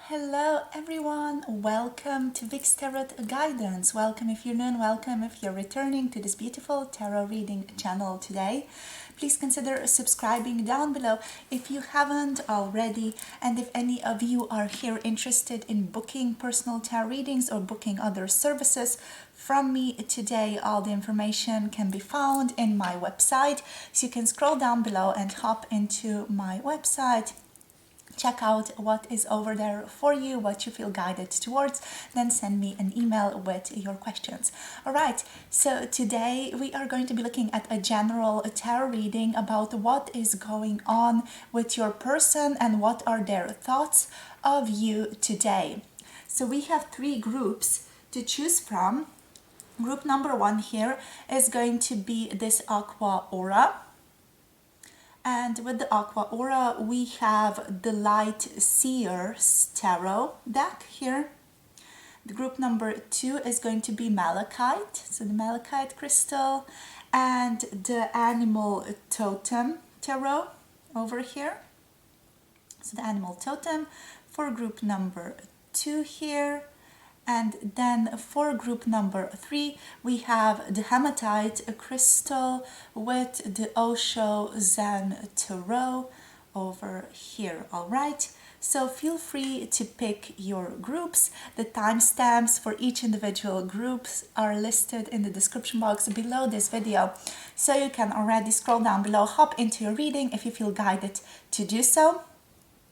Hello everyone, welcome to Vic's Tarot Guidance. Welcome if you're new and welcome if you're returning to this beautiful tarot reading channel today. Please consider subscribing down below if you haven't already, and if any of you are here interested in booking personal tarot readings or booking other services from me today, all the information can be found in my website. So you can scroll down below and hop into my website. Check out what is over there for you, what you feel guided towards, then send me an email with your questions. All right, so today we are going to be looking at a general tarot reading about what is going on with your person and what are their thoughts of you today. So we have three groups to choose from. Group number one here is going to be this Aqua aura. And with the Aqua Aura, we have the Light Seer Tarot deck here. The group number two is going to be Malachite, so the Malachite crystal, and the Animal Totem Tarot over here. So the Animal Totem for group number two here. And then for group number three, we have the Hematite crystal with the Osho Zen Tarot over here. All right, so feel free to pick your groups. The timestamps for each individual groups are listed in the description box below this video, so you can already scroll down below, hop into your reading if you feel guided to do so.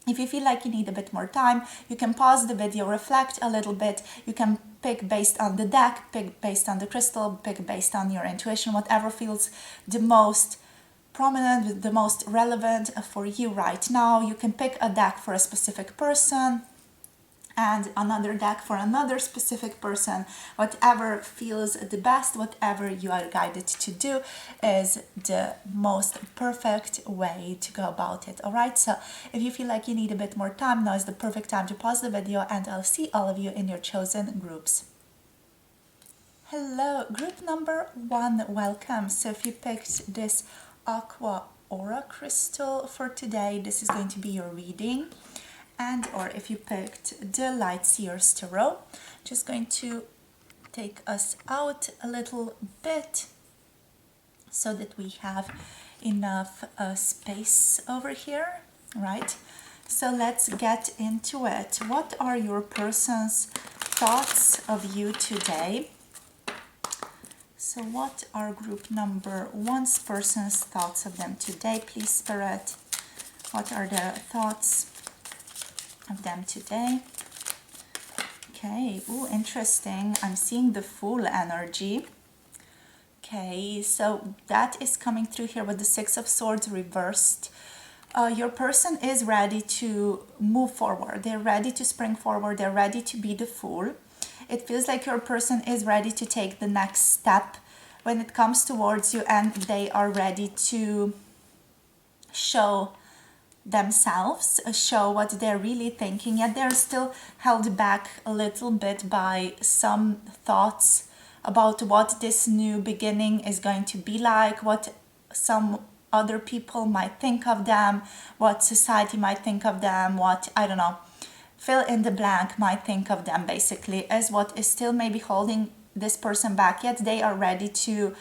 If you feel like you need a bit more time, you can pause the video, reflect a little bit. You can pick based on the deck, pick based on the crystal, pick based on your intuition, whatever feels the most prominent, the most relevant for you right now. You can pick a deck for a specific person and another deck for another specific person. Whatever feels the best, whatever you are guided to do is the most perfect way to go about it. All right, so if you feel like you need a bit more time, now is the perfect time to pause the video, and I'll see all of you in your chosen groups. Hello, group number one, welcome. So if you picked this Aqua Aura crystal for today, this is going to be your reading. And or if you picked the Light Seer's Tarot, just going to take us out a little bit so that we have enough space over here, right? So let's get into it. What are your person's thoughts of you today? So what are group number one's person's thoughts of them today, please, Spirit? What are their thoughts of them today? Okay, ooh, interesting. I'm seeing the Fool energy. Okay, so that is coming through here with the Six of Swords reversed. Your person is ready to move forward. They're ready to spring forward. They're ready to be the Fool. It feels like your person is ready to take the next step when it comes towards you, and they are ready to show themselves, show what they're really thinking, yet they're still held back a little bit by some thoughts about what this new beginning is going to be like, what some other people might think of them, what society might think of them, what, I don't know, fill in the blank might think of them, basically, is what is still maybe holding this person back, yet they are ready to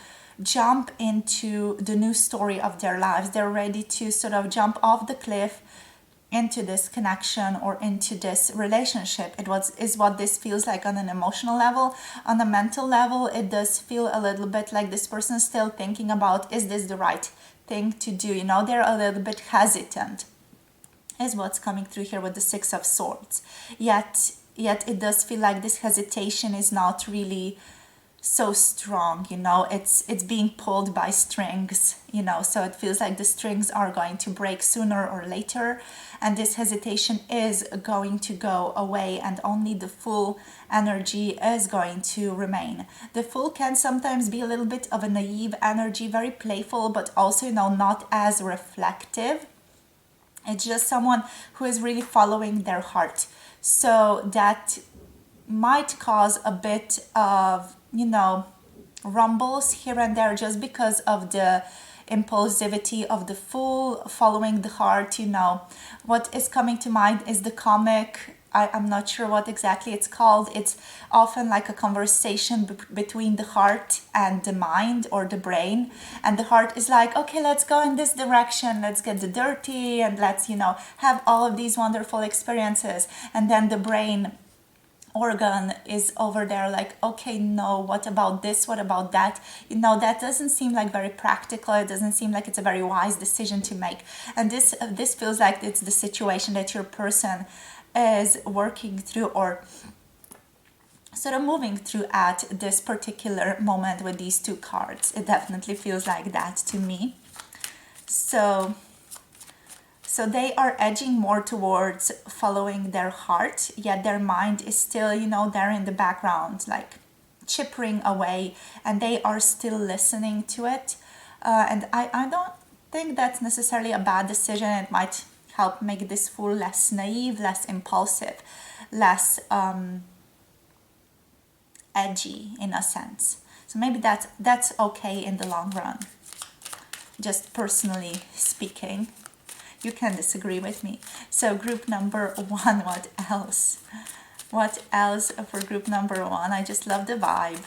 jump into the new story of their lives. They're ready to sort of jump off the cliff into this connection or into this relationship. Is what this feels like on an emotional level. On a mental level, it does feel a little bit like this person is still thinking about, is this the right thing to do? You know, they're a little bit hesitant, is what's coming through here with the Six of Swords. Yet it does feel like this hesitation is not really so strong, you know, it's being pulled by strings, you know, so it feels like the strings are going to break sooner or later, and this hesitation is going to go away, and only the Fool energy is going to remain. The Fool can sometimes be a little bit of a naive energy, very playful, but also, you know, not as reflective. It's just someone who is really following their heart, so that might cause a bit of, you know, rumbles here and there just because of the impulsivity of the Fool following the heart. You know, what is coming to mind is the comic I'm not sure what exactly it's called. It's often like a conversation between the heart and the mind or the brain. And the heart is like, okay, let's go in this direction. Let's get the dirty and let's, have all of these wonderful experiences. And then the brain organ is over there like, okay, no, what about this, what about that? That doesn't seem like very practical. It doesn't seem like it's a very wise decision to make. And this feels like it's the situation that your person is working through or sort of moving through at this particular moment with these two cards. It definitely feels like that to me. So they are edging more towards following their heart, yet their mind is still, there in the background, like chippering away, and they are still listening to it. And I don't think that's necessarily a bad decision. It might help make this fool less naive, less impulsive, less edgy in a sense. So maybe that's okay in the long run, just personally speaking. You can disagree with me. So group number 1, what else? What else for group number 1? I just love the vibe.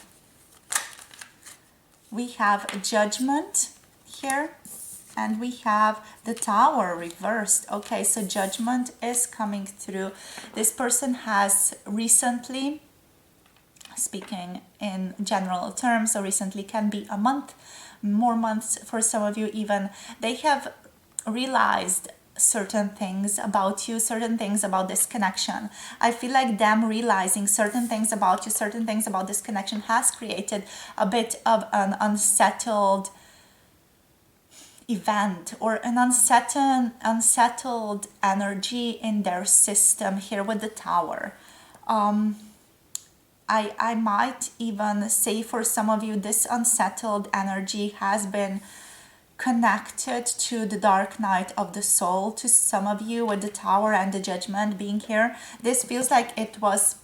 We have Judgment here, and we have the Tower reversed. Okay, so Judgment is coming through. This person has recently, speaking in general terms, so recently can be a month, more months for some of you even, they have realized certain things about you, certain things about this connection. I feel like them realizing certain things about you, certain things about this connection has created a bit of an unsettled event or an unsettled energy in their system here with the Tower. I might even say for some of you, this unsettled energy has been connected to the dark night of the soul. To some of you, with the Tower and the Judgment being here, this feels like it was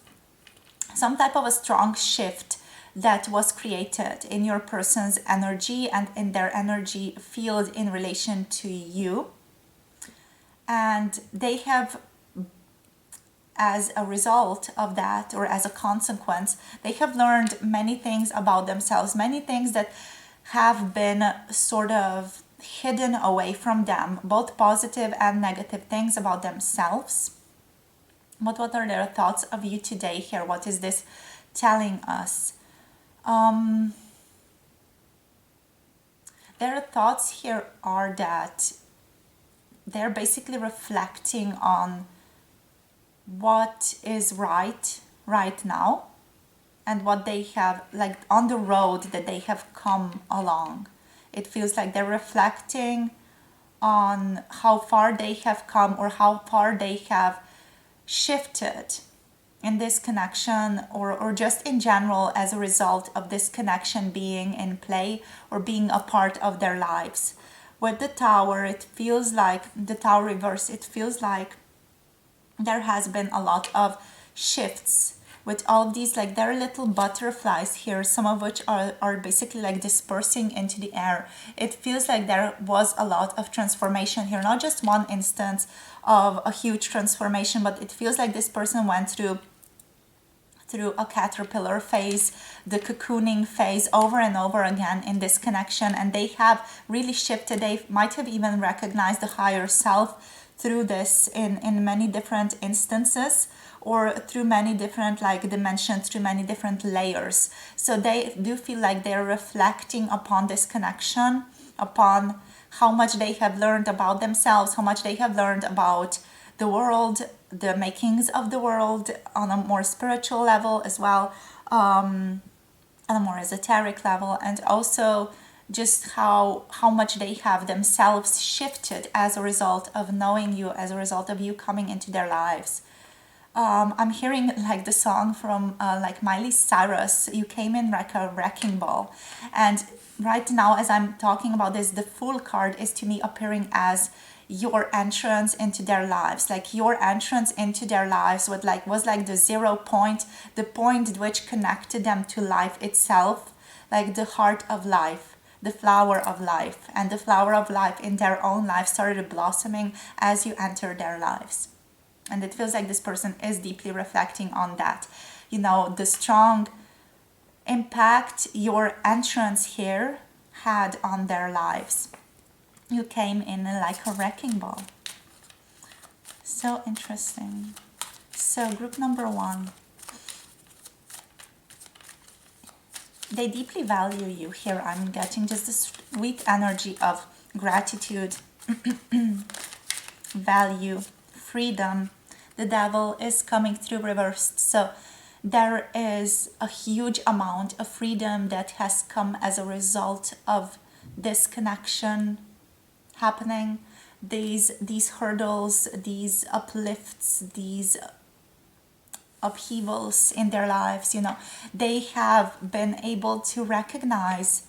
some type of a strong shift that was created in your person's energy and in their energy field in relation to you. And they have, as a result of that, or as a consequence, they have learned many things about themselves, many things that have been sort of hidden away from them, both positive and negative things about themselves. But what are their thoughts of you today here? What is this telling us? Their thoughts here are that they're basically reflecting on what is right now, and what they have, like on the road that they have come along. It feels like they're reflecting on how far they have come or how far they have shifted in this connection, or just in general as a result of this connection being in play or being a part of their lives. With the Tower, it feels like, the Tower reverse, it feels like there has been a lot of shifts with all of these, like there are little butterflies here, some of which are basically like dispersing into the air. It feels like there was a lot of transformation here, not just one instance of a huge transformation, but it feels like this person went through a caterpillar phase, the cocooning phase over and over again in this connection, and they have really shifted. They might have even recognized the higher self through this in many different instances, or through many different like dimensions, through many different layers. So they do feel like they're reflecting upon this connection, upon how much they have learned about themselves, how much they have learned about the world, the makings of the world on a more spiritual level as well, on a more esoteric level, and also just how much they have themselves shifted as a result of knowing you, as a result of you coming into their lives. I'm hearing like the song from like Miley Cyrus, You Came in like a Wrecking Ball. And right now, as I'm talking about this, the Fool card is to me appearing as your entrance into their lives. Like your entrance into their lives was like the 0 point, the point which connected them to life itself, like the heart of life, the flower of life. And the flower of life in their own life started blossoming as you entered their lives. And it feels like this person is deeply reflecting on that. You know, the strong impact your entrance here had on their lives. You came in like a wrecking ball. So interesting. So group number 1. They deeply value you. Here I'm getting just a sweet energy of gratitude, value, freedom. The devil is coming through reversed. So there is a huge amount of freedom that has come as a result of this connection happening. These hurdles, these uplifts, these upheavals in their lives, you know, they have been able to recognize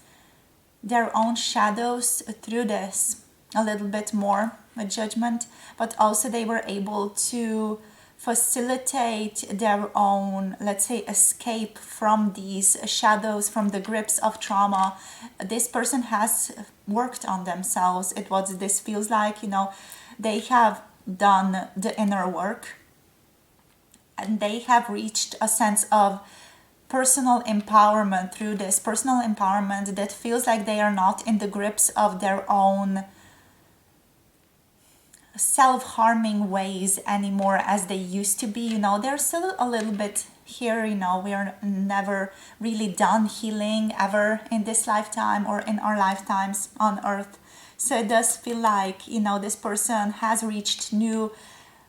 their own shadows through this a little bit more with judgment, but also they were able to facilitate their own, let's say, escape from these shadows, from the grips of trauma. This person has worked on themselves. It what this feels like, you know, they have done the inner work, and they have reached a sense of personal empowerment through this personal empowerment that feels like they are not in the grips of their own self-harming ways anymore as they used to be. You know, they're still a little bit here, you know, we are never really done healing ever in this lifetime or in our lifetimes on earth. So it does feel like, you know, this person has reached new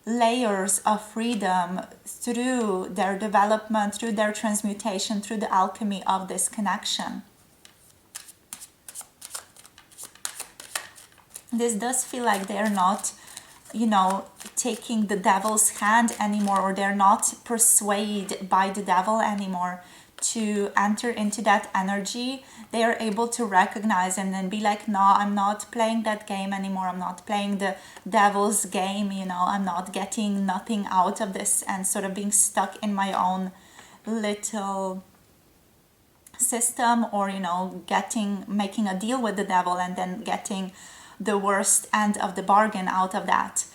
layers of freedom through their development, through their transmutation, through the alchemy of this connection. This does feel like they're not, you know, taking the devil's hand anymore, or they're not persuaded by the devil anymore to enter into that energy. They are able to recognize and then be like, no, I'm not playing that game anymore. I'm not playing the devil's game, you know, I'm not getting nothing out of this, and sort of being stuck in my own little system, or, you know, making a deal with the devil and then getting the worst end of the bargain out of that.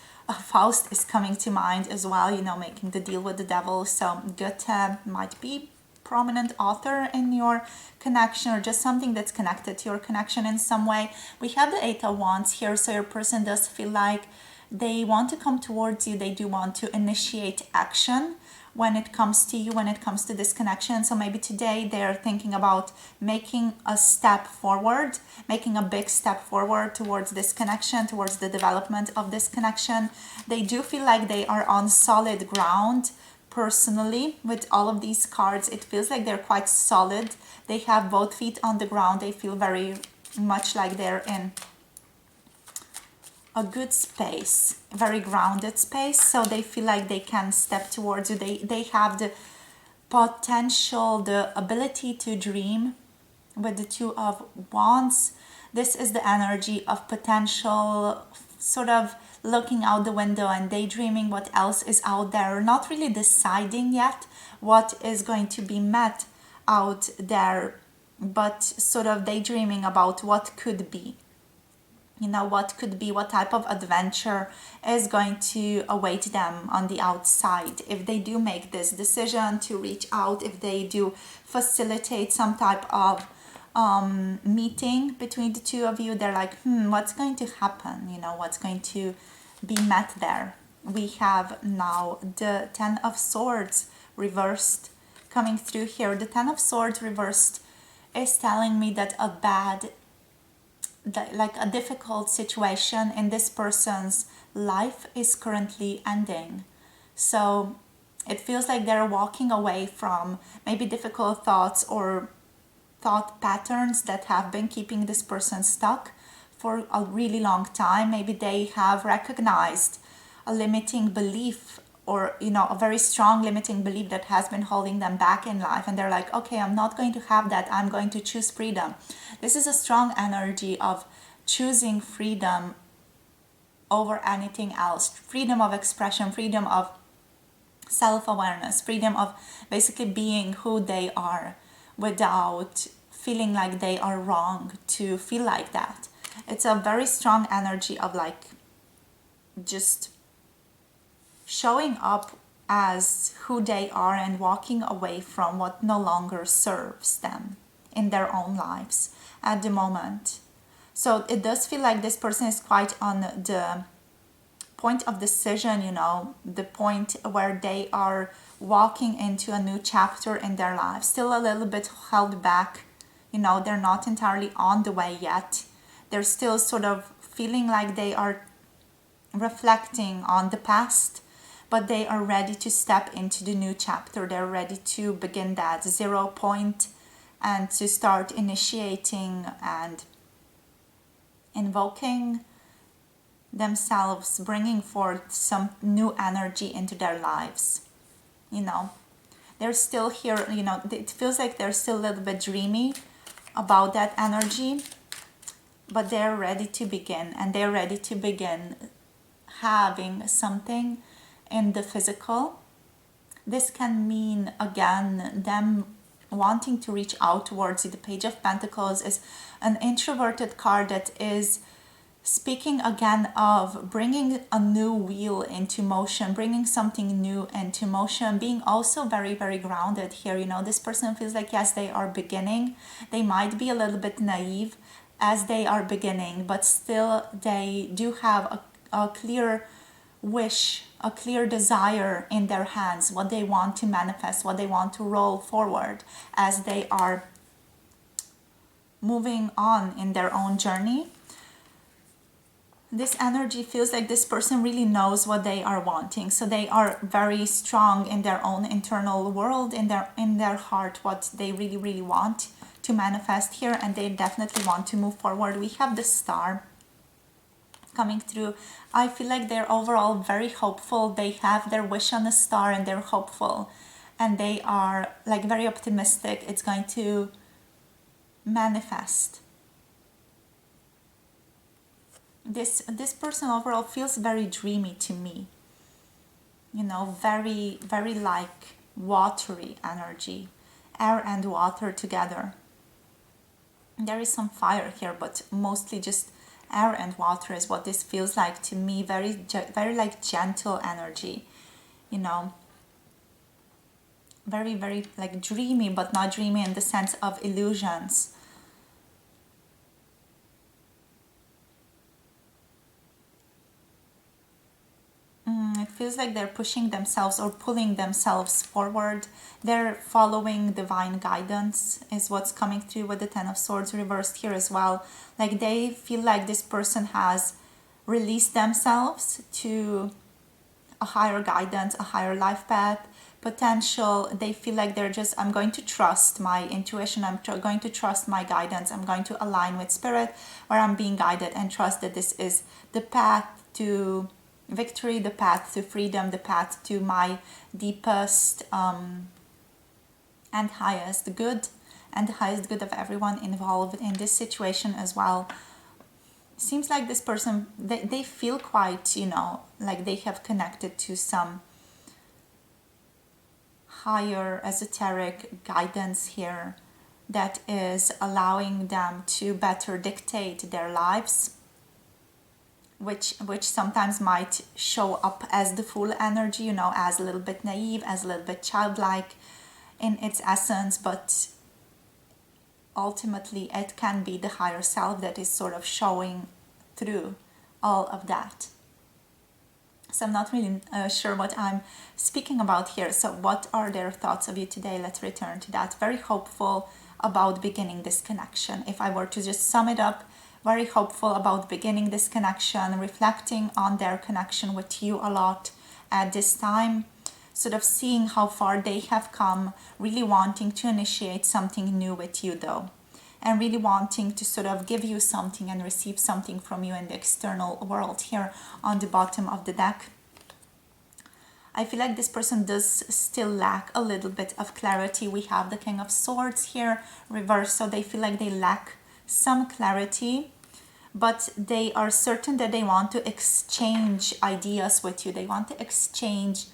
Faust is coming to mind as well, you know, making the deal with the devil. So Goethe might be prominent author in your connection, or just something that's connected to your connection in some way. We have the 8 of Wands here, so your person does feel like they want to come towards you. They do want to initiate action when it comes to you, when it comes to this connection. So maybe today they're thinking about making a step forward, making a big step forward towards this connection, towards the development of this connection. They do feel like they are on solid ground. Personally, with all of these cards, it feels like they're quite solid. They have both feet on the ground. They feel very much like they're in a good space, very grounded space. So they feel like they can step towards you. They have the potential, the ability to dream with the 2 of Wands. This is the energy of potential, sort of looking out the window and daydreaming what else is out there, not really deciding yet what is going to be met out there, but sort of daydreaming about what could be. You know, what could be, what type of adventure is going to await them on the outside if they do make this decision to reach out, if they do facilitate some type of meeting between the 2 of you. They're like, what's going to happen? You know, what's going to be met there? We have now the 10 of Swords reversed coming through here. The 10 of Swords reversed is telling me that a difficult situation in this person's life is currently ending. So it feels like they're walking away from maybe difficult thoughts or thought patterns that have been keeping this person stuck for a really long time. Maybe they have recognized a limiting belief, or, you know, a very strong limiting belief that has been holding them back in life, and they're like, okay, I'm not going to have that. I'm going to choose freedom. This is a strong energy of choosing freedom over anything else. Freedom of expression, freedom of self-awareness, freedom of basically being who they are without feeling like they are wrong to feel like that. It's a very strong energy of like just showing up as who they are and walking away from what no longer serves them in their own lives at the moment. So it does feel like this person is quite on the point of decision, the point where they are walking into a new chapter in their life, still a little bit held back. They're not entirely on the way yet. They're still sort of feeling like they are reflecting on the past, but they are ready to step into the new chapter. They're ready to begin that 0 point and to start initiating and invoking themselves, bringing forth some new energy into their lives. They're still here, it feels like they're still a little bit dreamy about that energy, but they're ready to begin, and they're ready to begin having something in the physical. This can mean, again, them wanting to reach out towards you. The Page of Pentacles is an introverted card that is speaking again of bringing a new wheel into motion, bringing something new into motion, being also very, very grounded here. This person feels like, yes, they are beginning. They might be a little bit naive as they are beginning, but still they do have a clear wish, a clear desire in their hands, what they want to manifest, what they want to roll forward as they are moving on in their own journey. This energy feels like this person really knows what they are wanting. So they are very strong in their own internal world, in their heart, what they really, really want to manifest here, and they definitely want to move forward. We have the Star coming through. I feel like they're overall very hopeful. They have their wish on the star and they're hopeful, and they are like very optimistic it's going to manifest. This person overall feels very dreamy to me. Very, very like watery energy, air and water together. There is some fire here, but mostly just air and water is what this feels like to me. Very, very like gentle energy, very, very like dreamy, but not dreamy in the sense of illusions. It feels like they're pushing themselves or pulling themselves forward. They're following divine guidance is what's coming through with the Ten of Swords reversed here as well. Like they feel like this person has released themselves to a higher guidance, a higher life path, potential. They feel like they're just, I'm going to trust my intuition, I'm going to trust my guidance, I'm going to align with spirit where I'm being guided and trust that this is the path to victory, the path to freedom, the path to my deepest and highest good, and the highest good of everyone involved in this situation as well. Seems like this person, they feel quite, like they have connected to some higher esoteric guidance here that is allowing them to better dictate their lives, which sometimes might show up as the Fool energy, as a little bit naive, as a little bit childlike in its essence, but ultimately it can be the higher self that is sort of showing through all of that. So I'm not really sure what I'm speaking about here. So what are their thoughts of you today? Let's return to that. Very hopeful about beginning this connection. If I were to just sum it up, very hopeful about beginning this connection, reflecting on their connection with you a lot at this time, sort of seeing how far they have come, really wanting to initiate something new with you though, and really wanting to sort of give you something and receive something from you in the external world here on the bottom of the deck. I feel like this person does still lack a little bit of clarity. We have the King of Swords here reversed, so they feel like they lack some clarity, but they are certain that they want to exchange ideas with you. They want to exchange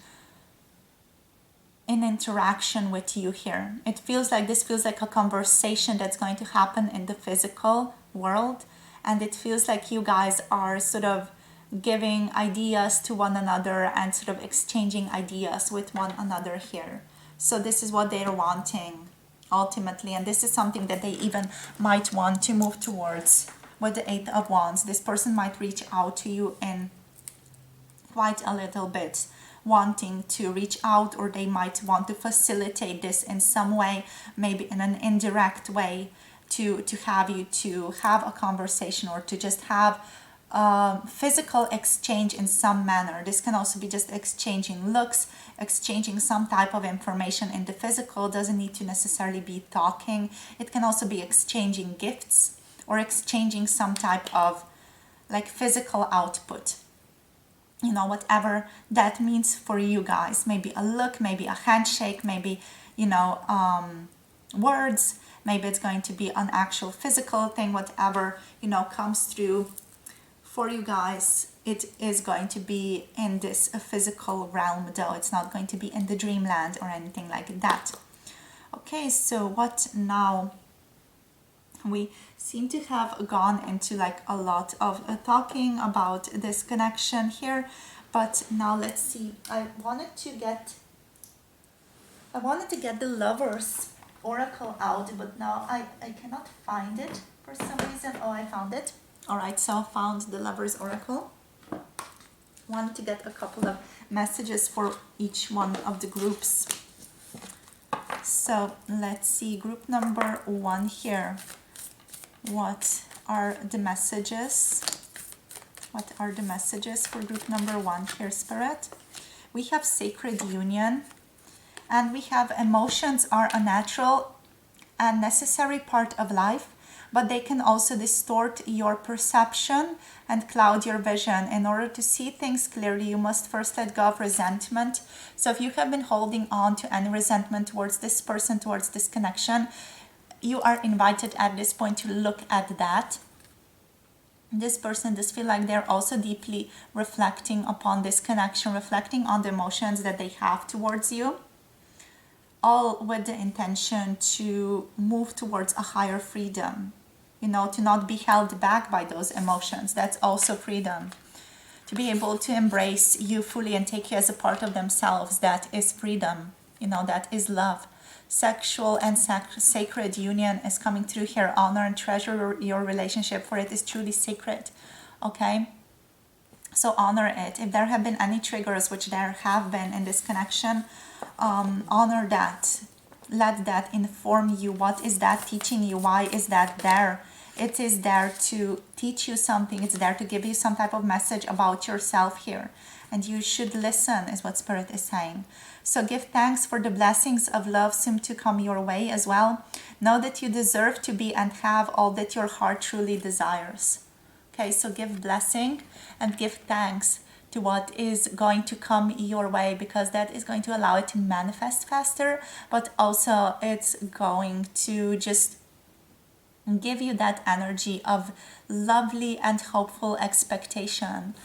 an interaction with you here. It feels like this feels like a conversation that's going to happen in the physical world, and it feels like you guys are sort of giving ideas to one another and sort of exchanging ideas with one another here. So this is what they're wanting ultimately, and this is something that they even might want to move towards with the Eight of Wands. This person might reach out to you in quite a little bit, wanting to reach out, or they might want to facilitate this in some way, maybe in an indirect way, to have you to have a conversation or to just have physical exchange in some manner. This can also be just exchanging looks, exchanging some type of information in the physical. Doesn't need to necessarily be talking. It can also be exchanging gifts or exchanging some type of like physical output, you know, whatever that means for you guys. Maybe a look, maybe a handshake, maybe, you know, words, maybe it's going to be an actual physical thing. Whatever, you know, comes through for you guys, it is going to be in this physical realm, though it's not going to be in the dreamland or anything like that. Okay, so what now? We seem to have gone into like a lot of talking about this connection here, but now let's see. I wanted to get the Lovers Oracle out, but now I cannot find it for some reason. Oh, I found it. All right, so I found the Lovers Oracle. Wanted to get a couple of messages for each one of the groups. So let's see, group number 1 here. What are the messages? What are the messages for group number 1 here, Spirit? We have sacred union, and we have emotions are a natural and necessary part of life, but they can also distort your perception and cloud your vision. In order to see things clearly, you must first let go of resentment. So if you have been holding on to any resentment towards this person, towards this connection, you are invited at this point to look at that. This person does feel like they're also deeply reflecting upon this connection, reflecting on the emotions that they have towards you, all with the intention to move towards a higher freedom, you know, to not be held back by those emotions. That's also freedom. To be able to embrace you fully and take you as a part of themselves, that is freedom, you know, that is love. Sexual and sacred union is coming through here. Honor and treasure your relationship, for it is truly sacred. Okay, so honor it. If there have been any triggers, which there have been in this connection, honor that. Let that inform you. What is that teaching you? Why is that there? It is there to teach you something. It's there to give you some type of message about yourself here, and you should listen, is what Spirit is saying. So give thanks for the blessings of love soon to come your way as well. Know that you deserve to be and have all that your heart truly desires. Okay, so give blessing and give thanks to what is going to come your way, because that is going to allow it to manifest faster, but also it's going to just give you that energy of lovely and hopeful expectation.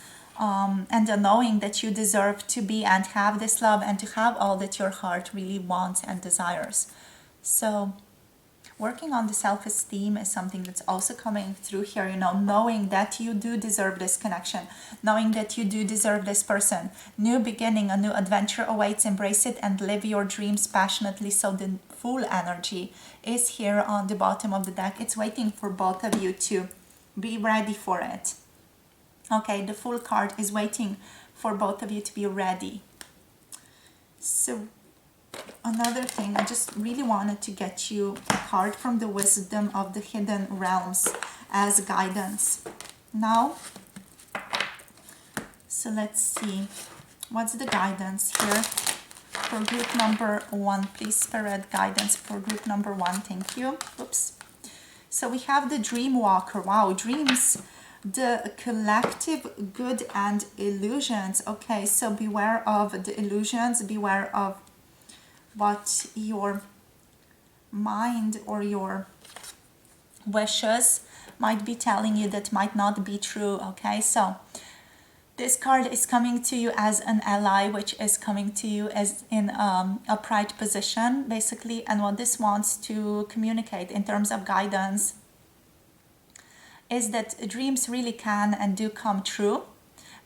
And the knowing that you deserve to be and have this love and to have all that your heart really wants and desires. So working on the self-esteem is something that's also coming through here, you know, knowing that you do deserve this connection, knowing that you do deserve this person. New beginning, a new adventure awaits. Embrace it and live your dreams passionately. So the full energy is here on the bottom of the deck. It's waiting for both of you to be ready for it. Okay, the Fool card is waiting for both of you to be ready. So another thing, I just really wanted to get you a card from the Wisdom of the Hidden Realms as guidance. Now, so let's see, what's the guidance here for group number 1? Please, Spirit, guidance for group number 1. Thank you. Oops. So we have the Dream Walker. Wow, dreams. The collective good and illusions. Okay, so beware of the illusions, beware of what your mind or your wishes might be telling you that might not be true. Okay, so this card is coming to you as an ally, which is coming to you as in a upright position, basically. And what this wants to communicate in terms of guidance is that dreams really can and do come true,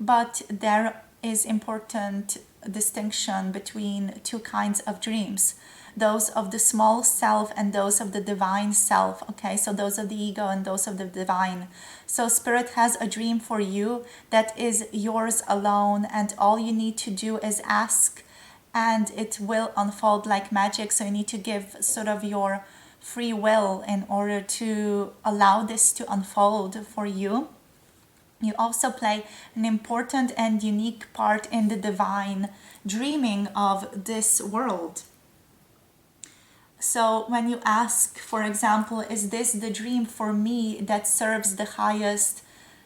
but there is important distinction between two kinds of dreams, those of the small self and those of the divine self. Okay, so those of the ego and those of the divine. So spirit has a dream for you that is yours alone, and all you need to do is ask and it will unfold like magic. So you need to give sort of your free will in order to allow this to unfold for you. You also play an important and unique part in the divine dreaming of this world. So when you ask, for example, is this the dream for me that serves the highest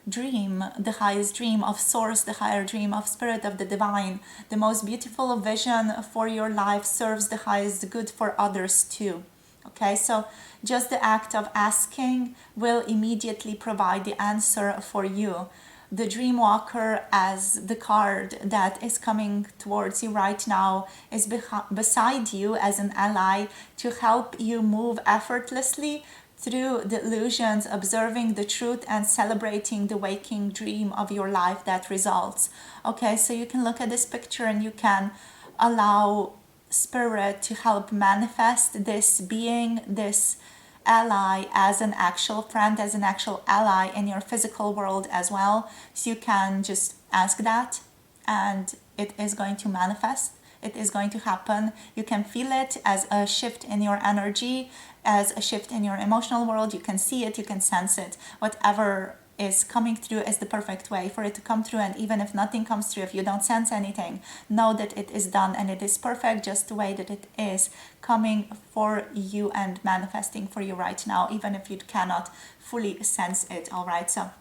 dream of source, the higher dream of spirit, of the divine, the most beautiful vision for your life, serves the highest good for others too. Okay, so just the act of asking will immediately provide the answer for you. The dream walker, as the card that is coming towards you right now, is beside you as an ally to help you move effortlessly through the illusions, observing the truth and celebrating the waking dream of your life that results. Okay, so you can look at this picture and you can allow spirit to help manifest this being, this ally, as an actual friend, as an actual ally in your physical world as well. So you can just ask that and it is going to manifest. It is going to happen. You can feel it as a shift in your energy, as a shift in your emotional world. You can see it, you can sense it. Whatever is coming through is the perfect way for it to come through. And even if nothing comes through, if you don't sense anything, know that it is done and it is perfect just the way that it is coming for you and manifesting for you right now, even if you cannot fully sense it. All right, so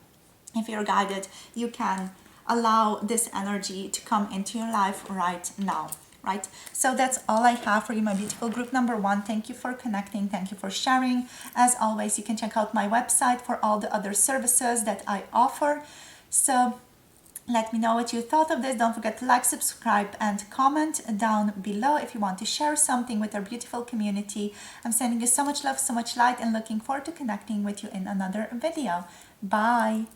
if you're guided, you can allow this energy to come into your life right now. Right, so that's all I have for you, my beautiful group number one. Thank you for connecting. Thank you for sharing. As always, you can check out my website for all the other services that I offer. So let me know what you thought of this. Don't forget to like, subscribe, and comment down below if you want to share something with our beautiful community. I'm sending you so much love, so much light, and looking forward to connecting with you in another video. Bye.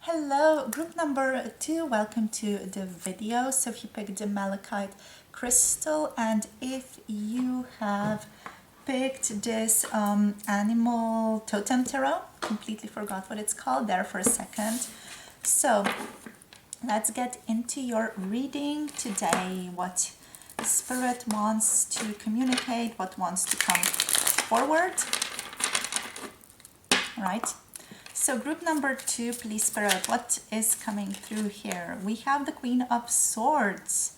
Hello, group number two, welcome to the video. So if you picked the Malachite crystal, and if you have picked this animal totem tarot, completely forgot what it's called there for a second. So let's get into your reading today. What spirit wants to communicate, what wants to come forward, right? So group number two, please spirit, what is coming through here? We have the Queen of Swords.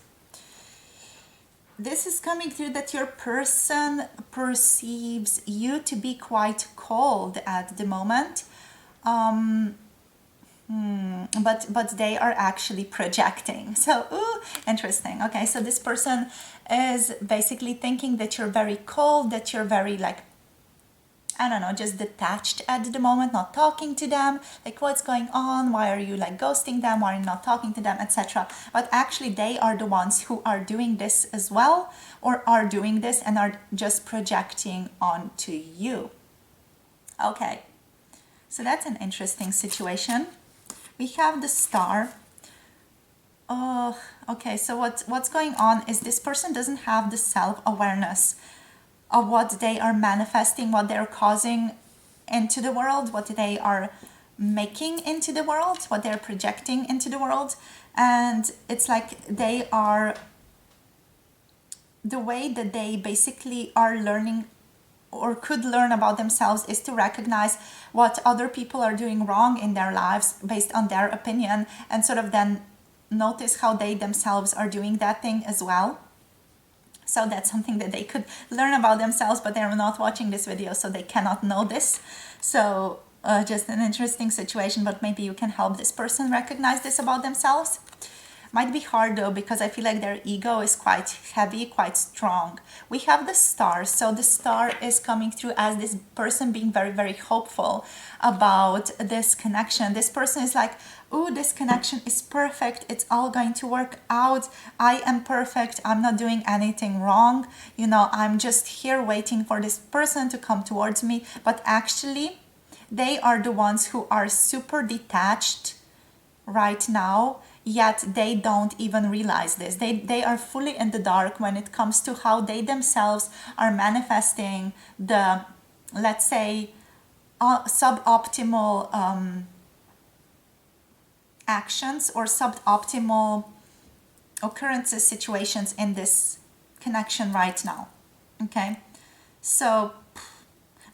This is coming through that your person perceives you to be quite cold at the moment. But they are actually projecting. So, interesting. Okay, so this person is basically thinking that you're very cold, that you're very I don't know, just detached at the moment, not talking to them, like what's going on, why are you like ghosting them, why are you not talking to them, etc. But actually they are the ones who are doing this as well, or are doing this and are just projecting onto you. Okay, so that's an interesting situation. We have the Star. Oh, okay, so what's going on is this person doesn't have the self-awareness of what they are manifesting, what they're causing into the world, what they are making into the world, what they're projecting into the world. And it's like they are, the way that they basically are learning or could learn about themselves is to recognize what other people are doing wrong in their lives based on their opinion, and sort of then notice how they themselves are doing that thing as well. So that's something that they could learn about themselves, but they're not watching this video, so they cannot know this. So just an interesting situation, but maybe you can help this person recognize this about themselves. Might be hard though, because I feel like their ego is quite heavy, quite strong. We have the Star. So the Star is coming through as this person being very, very hopeful about this connection. This person is like, oh, this connection is perfect. It's all going to work out. I am perfect. I'm not doing anything wrong. You know, I'm just here waiting for this person to come towards me. But actually, they are the ones who are super detached right now, yet they don't even realize this. They are fully in the dark when it comes to how they themselves are manifesting the, let's say, suboptimal actions or suboptimal occurrences, situations in this connection right now. Okay, so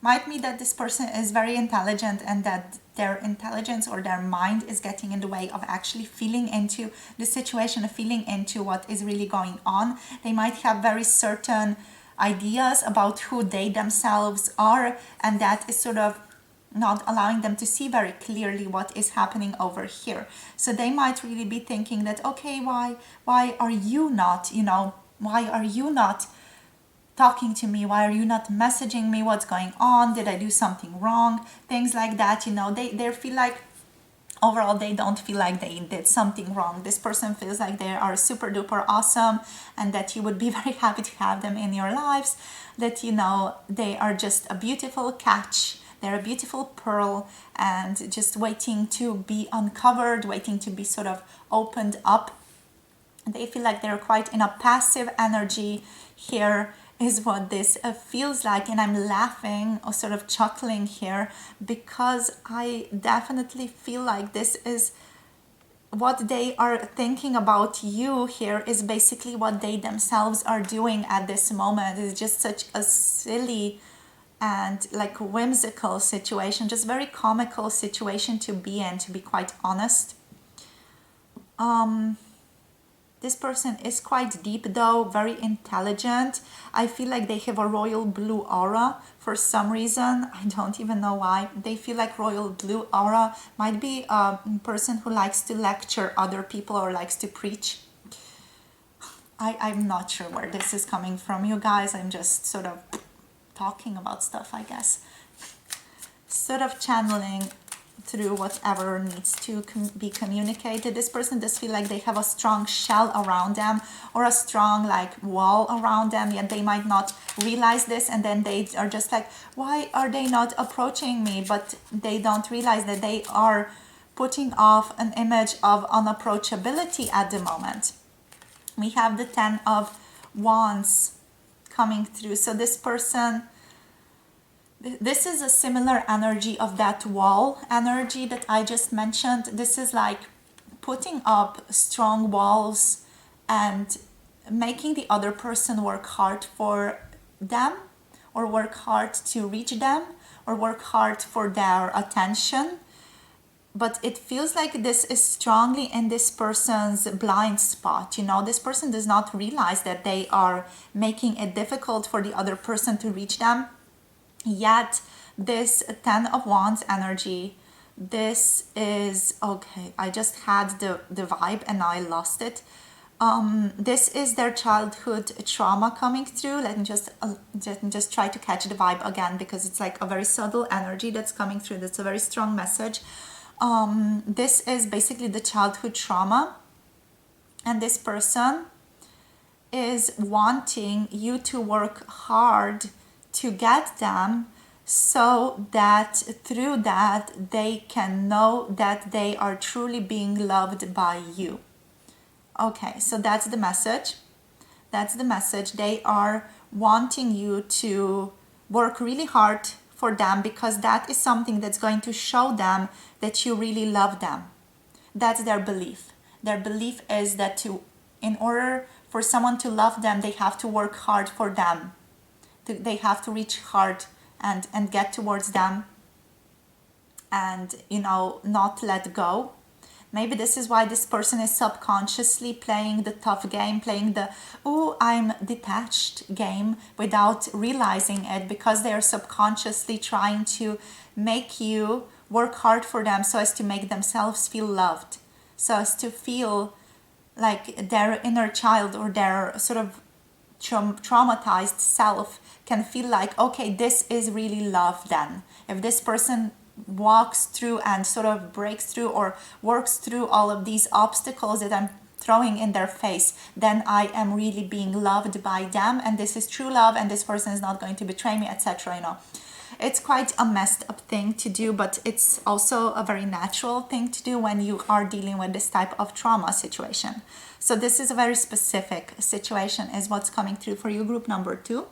might be that this person is very intelligent and that their intelligence or their mind is getting in the way of actually feeling into the situation, feeling into what is really going on. They might have very certain ideas about who they themselves are, and that is sort of not allowing them to see very clearly what is happening over here. So they might really be thinking that, okay, why are you not, why are you not talking to me? Why are you not messaging me? What's going on? Did I do something wrong? Things like that. They feel like overall they don't feel like they did something wrong. This person feels like they are super duper awesome and that you would be very happy to have them in your lives, that they are just a beautiful catch. They're a beautiful pearl and just waiting to be uncovered, waiting to be sort of opened up. They feel like they're quite in a passive energy here, is what this feels like. And I'm laughing or sort of chuckling here because I definitely feel like this is what they are thinking about you here, is basically what they themselves are doing at this moment. It's just such a silly and like whimsical situation, just very comical situation to be in, to be quite honest. This person is quite deep though, very intelligent. I feel like they have a royal blue aura for some reason. I don't even know why. They feel like royal blue aura. Might be a person who likes to lecture other people or likes to preach. I'm not sure where this is coming from, you guys. I'm just sort of talking about stuff, I guess. Sort of channeling through whatever needs to be communicated. This person does feel like they have a strong shell around them or a strong like wall around them, yet they might not realize this, and then they are just like, why are they not approaching me? But they don't realize that they are putting off an image of unapproachability at the moment. We have the 10 of Wands coming through. So this person, this is a similar energy of that wall energy that I just mentioned. This is like putting up strong walls and making the other person work hard for them, or work hard to reach them, or work hard for their attention. But it feels like this is strongly in this person's blind spot. This person does not realize that they are making it difficult for the other person to reach them. Yet this 10 of Wands energy, this is, okay, I just had the vibe and now I lost it. This is their childhood trauma coming through. Let me just try to catch the vibe again, because it's like a very subtle energy that's coming through. That's a very strong message. This is basically the childhood trauma, and this person is wanting you to work hard to get them, so that through that they can know that they are truly being loved by you. Okay, so that's the message. That's the message. They are wanting you to work really hard for them, because that is something that's going to show them that you really love them. That's their belief. Their belief is that in order for someone to love them, they have to work hard for them. They have to reach hard and get towards them, and not let go. Maybe this is why this person is subconsciously playing the tough game, playing the I'm detached game without realizing it, because they are subconsciously trying to make you work hard for them so as to make themselves feel loved, so as to feel like their inner child or their sort of traumatized self can feel like, okay, this is really love then. If this person walks through and sort of breaks through or works through all of these obstacles that I'm throwing in their face, then I am really being loved by them, and this is true love, and this person is not going to betray me, etc. It's quite a messed up thing to do, but it's also a very natural thing to do when you are dealing with this type of trauma situation. So this is a very specific situation is what's coming through for you, group number 2.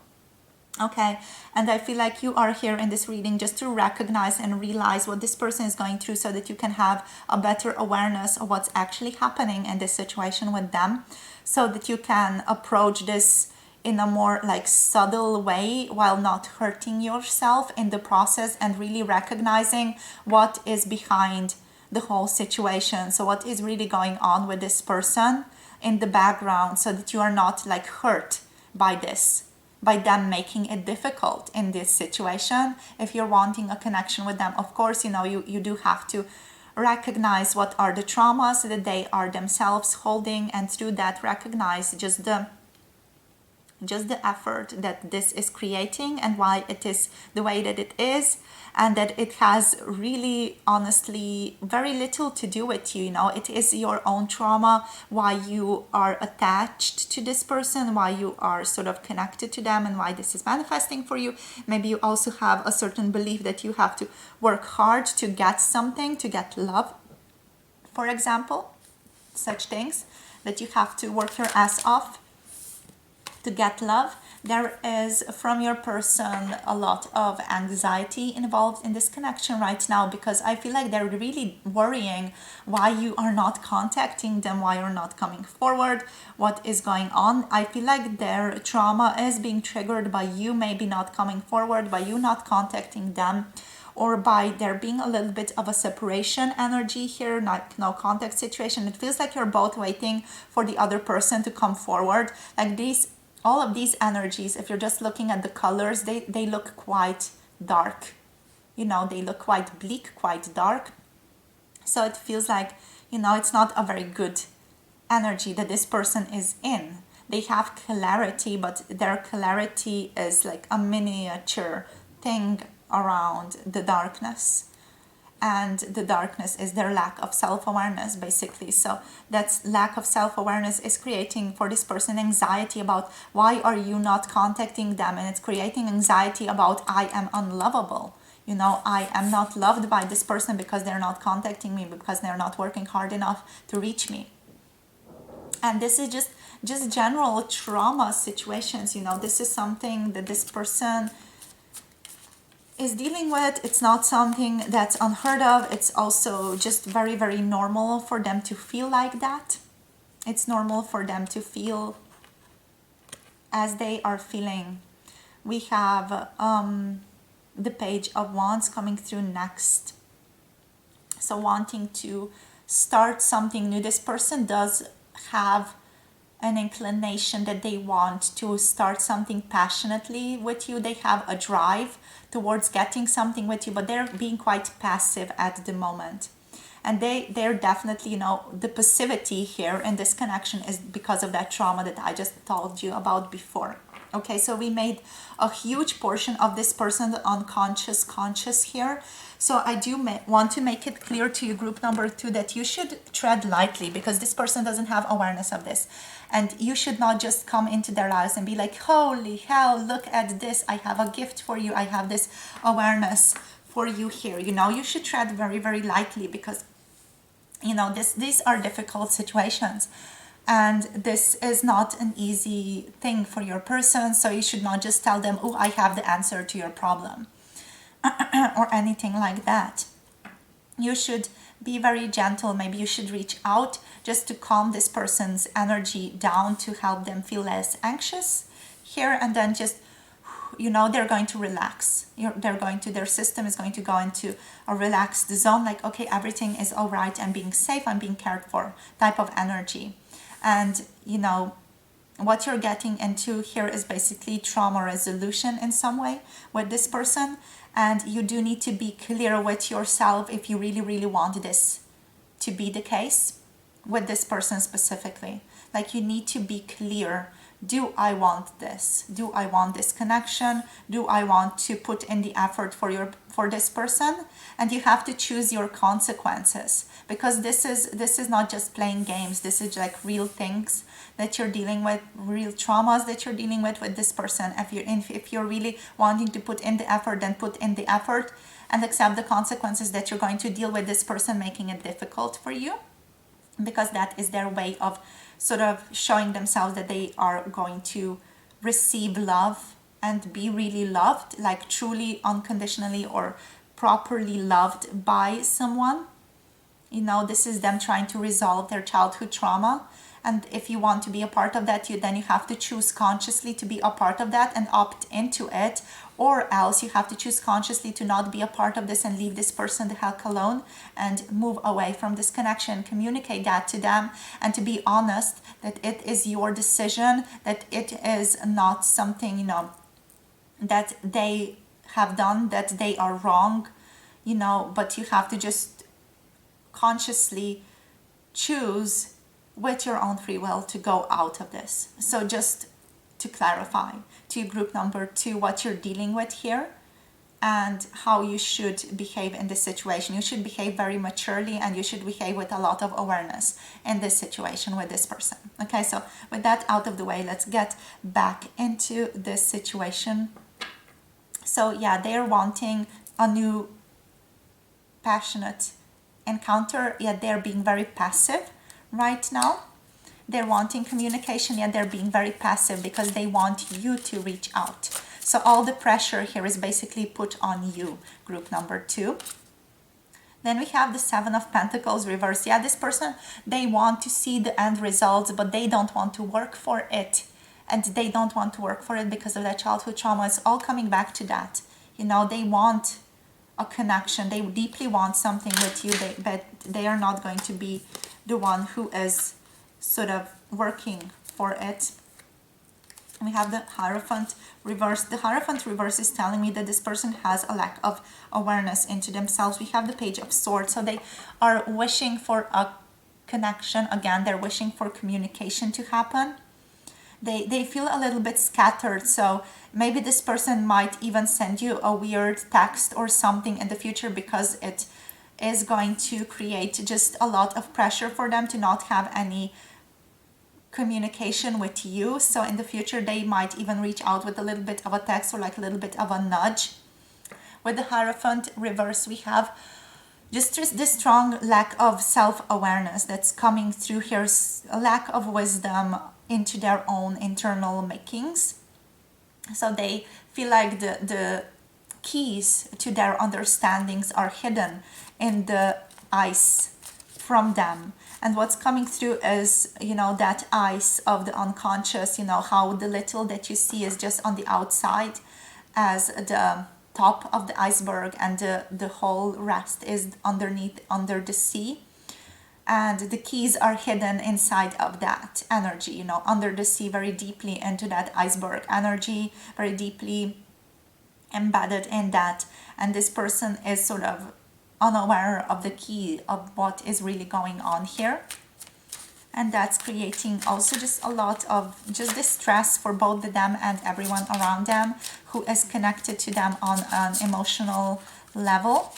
Okay, and I feel like you are here in this reading just to recognize and realize what this person is going through so that you can have a better awareness of what's actually happening in this situation with them, so that you can approach this in a more like subtle way while not hurting yourself in the process, and really recognizing what is behind the whole situation. So what is really going on with this person in the background, so that you are not like hurt by this, by them making it difficult in this situation. If you're wanting a connection with them, of course, you do have to recognize what are the traumas that they are themselves holding, and through that recognize just the effort that this is creating and why it is the way that it is, and that it has really honestly very little to do with you. It is your own trauma, why you are attached to this person, why you are sort of connected to them, and why this is manifesting for you. Maybe you also have a certain belief that you have to work hard to get something, to get love, for example. Such things, that you have to work your ass off to get love. There is from your person a lot of anxiety involved in this connection right now, because I feel like they're really worrying why you are not contacting them, why you're not coming forward, what is going on. I feel like their trauma is being triggered by you maybe not coming forward, by you not contacting them, or by there being a little bit of a separation energy here, like no contact situation. It feels like you're both waiting for the other person to come forward. Like all of these energies, if you're just looking at the colors, they look quite dark. They look quite bleak, quite dark. So it feels like, it's not a very good energy that this person is in. They have clarity, but their clarity is like a miniature thing around the darkness. And the darkness is their lack of self-awareness, basically. So that lack of self-awareness is creating for this person anxiety about why are you not contacting them, and it's creating anxiety about I am unlovable. I am not loved by this person because they're not contacting me, because they're not working hard enough to reach me. And this is just general trauma situations. This is something that this person is dealing with. It's not something that's unheard of. It's also just very, very normal for them to feel like that. It's normal for them to feel as they are feeling. We have the Page of Wands coming through next. So wanting to start something new. This person does have an inclination that they want to start something passionately with you. They have a drive towards getting something with you, but they're being quite passive at the moment. And they're definitely, the passivity here in this connection is because of that trauma that I just told you about before. Okay, so we made a huge portion of this person, the unconscious, conscious here. So I do want to make it clear to you, group number 2, that you should tread lightly, because this person doesn't have awareness of this. And you should not just come into their lives and be like, holy hell, look at this. I have a gift for you. I have this awareness for you here. You should tread very, very lightly, because, these are difficult situations. And this is not an easy thing for your person. So you should not just tell them, oh, I have the answer to your problem or anything like that. You should be very gentle. Maybe you should reach out just to calm this person's energy down, to help them feel less anxious here. And then just, they're going to relax. Their system is going to go into a relaxed zone. Like, okay, everything is all right. I'm being safe. I'm being cared for type of energy. And, what you're getting into here is basically trauma resolution in some way with this person. And you do need to be clear with yourself if you really, really want this to be the case with this person specifically. Like, you need to be clear. Do I want this? Do I want this connection? Do I want to put in the effort for this person? And you have to choose your consequences, because this is not just playing games. This is like real things that you're dealing with, real traumas that you're dealing with this person. If you're really wanting to put in the effort, then put in the effort and accept the consequences that you're going to deal with this person making it difficult for you, because that is their way of sort of showing themselves that they are going to receive love and be really loved, like truly unconditionally or properly loved by someone. You know, this is them trying to resolve their childhood trauma. And if you want to be a part of that, then you have to choose consciously to be a part of that and opt into it. Or else you have to choose consciously to not be a part of this and leave this person the heck alone and move away from this connection. Communicate that to them and to be honest that it is your decision, that it is not something, you know, that they have done, that they are wrong, you know, but you have to just consciously choose with your own free will to go out of this. So just to clarify to group number 2 what you're dealing with here and how you should behave in this situation. You should behave very maturely and you should behave with a lot of awareness in this situation with this person. Okay, so with that out of the way, let's get back into this situation. So yeah, they're wanting a new passionate encounter, yet they're being very passive right now. They're wanting communication, yet they're being very passive because they want you to reach out. So all the pressure here is basically put on you, group number 2. Then we have the 7 of Pentacles reverse. Yeah, this person, they want to see the end results, but they don't want to work for it. And they don't want to work for it because of their childhood trauma. It's all coming back to that. You know, they want a connection. They deeply want something with you, but they are not going to be the one who is sort of working for it. We have the Hierophant reverse. The Hierophant reverse is telling me that this person has a lack of awareness into themselves. We have the Page of Swords. So they are wishing for a connection. Again, they're wishing for communication to happen. They feel a little bit scattered, so maybe this person might even send you a weird text or something in the future because it is going to create just a lot of pressure for them to not have any communication with you. So in the future they might even reach out with a little bit of a text or like a little bit of a nudge. With the Hierophant reverse, we have just this strong lack of self-awareness that's coming through here, a lack of wisdom into their own internal makings. So they feel like the keys to their understandings are hidden in the ice from them. And what's coming through is, you know, that ice of the unconscious, you know, how the little that you see is just on the outside as the top of the iceberg, and the whole rest is underneath, under the sea. And the keys are hidden inside of that energy, you know, under the sea, very deeply into that iceberg energy, very deeply embedded in that. And this person is sort of unaware of the key of what is really going on here. And that's creating also just a lot of just distress for both them and everyone around them who is connected to them on an emotional level.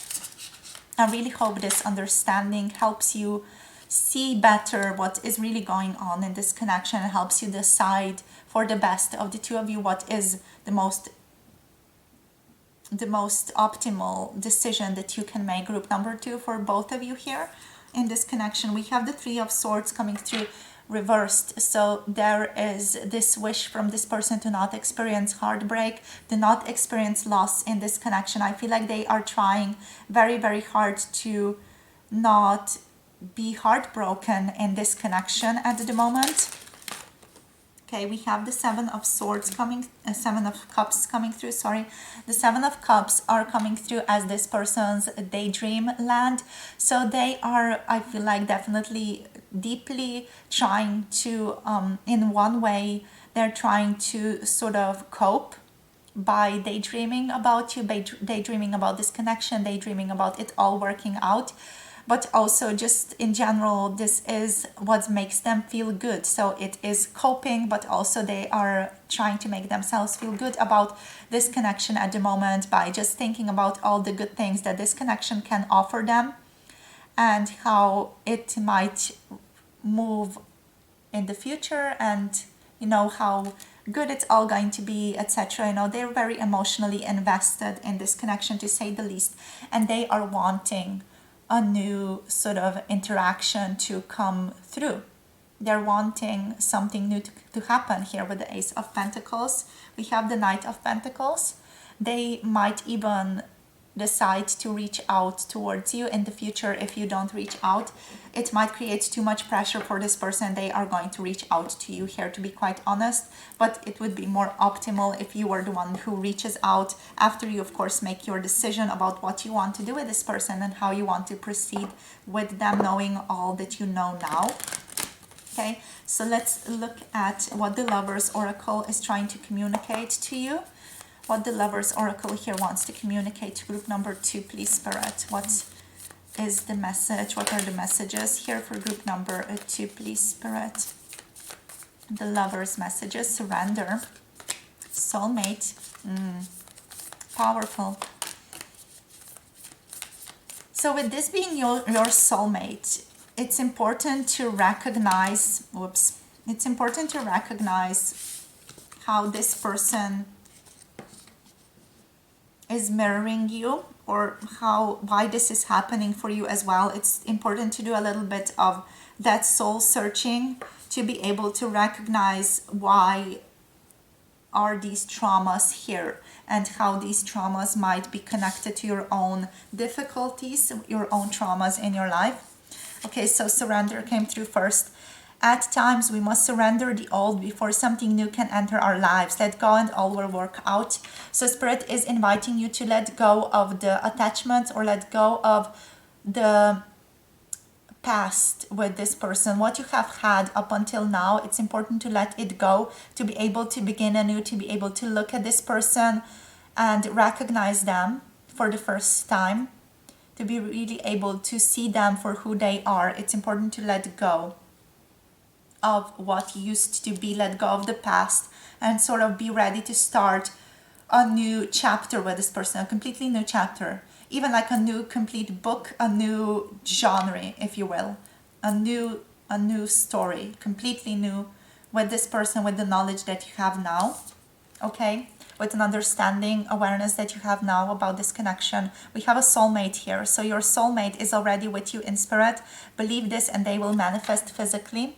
I really hope this understanding helps you see better what is really going on in this connection and helps you decide for the best of the two of you what is the most optimal decision that you can make, group number 2, for both of you here in this connection. We have the 3 of Swords coming through reversed. So there is this wish from this person to not experience heartbreak, to not experience loss in this connection. I feel like they are trying very, very hard to not be heartbroken in this connection at the moment. Okay, we have the 7 of Swords coming, 7 of Cups coming through, sorry. The 7 of Cups are coming through as this person's daydream land. So they are, I feel like, definitely deeply trying to, in one way, they're trying to sort of cope by daydreaming about you, daydreaming about this connection, daydreaming about it all working out. But also just in general, this is what makes them feel good. So it is coping, but also they are trying to make themselves feel good about this connection at the moment by just thinking about all the good things that this connection can offer them and how it might move in the future, and you know how good it's all going to be, etc. You know, they're very emotionally invested in this connection, to say the least, and they are wanting a new sort of interaction to come through. They're wanting something new to happen here with the Ace of Pentacles. We have the Knight of Pentacles. They might even decide to reach out towards you in the future. If you don't reach out, it might create too much pressure for this person. They are going to reach out to you here, to be quite honest, but it would be more optimal if you were the one who reaches out after you, of course, make your decision about what you want to do with this person and how you want to proceed with them, knowing all that you know now. Okay, so let's look at what the Lovers Oracle is trying to communicate to you. What the Lovers Oracle here wants to communicate to group number 2, please, Spirit. What is the message? What are the messages here for group number 2, please, Spirit? The Lovers' messages: surrender, soulmate, powerful. So with this being your soulmate, it's important to recognize, it's important to recognize how this person is mirroring you, or why this is happening for you as well. It's important to do a little bit of that soul searching to be able to recognize why are these traumas here, and how these traumas might be connected to your own difficulties, your own traumas in your life. Okay, so surrender came through first. At times, we must surrender the old before something new can enter our lives. Let go and all will work out. So Spirit is inviting you to let go of the attachment, or let go of the past with this person. What you have had up until now, it's important to let it go, to be able to begin anew, to be able to look at this person and recognize them for the first time, to be really able to see them for who they are. It's important to let go of what used to be, let go of the past, and sort of be ready to start a new chapter with this person, a completely new chapter, even like a new complete book, a new genre, if you will, a new story, completely new with this person, with the knowledge that you have now. Okay, with an understanding, awareness that you have now about this connection. We have a soulmate here, so your soulmate is already with you in spirit. Believe this and they will manifest physically.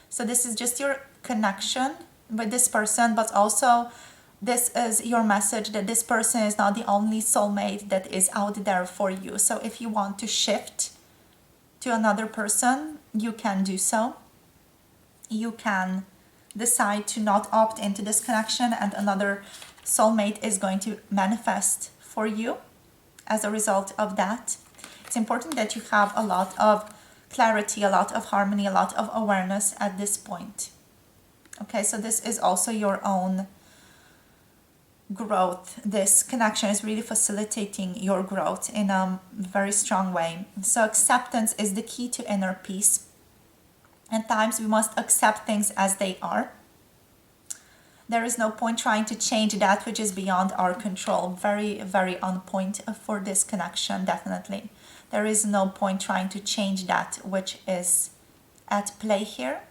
So this is just your connection with this person, but also this is your message that this person is not the only soulmate that is out there for you. So if you want to shift to another person, you can do so. You can decide to not opt into this connection, and another soulmate is going to manifest for you as a result of that. It's important that you have a lot of clarity, a lot of harmony, a lot of awareness at this point. Okay, so this is also your own growth. This connection is really facilitating your growth in a very strong way. So acceptance is the key to inner peace. At times we must accept things as they are. There is no point trying to change that which is beyond our control. Very, very on point for this connection, definitely. There is no point trying to change that which is at play here.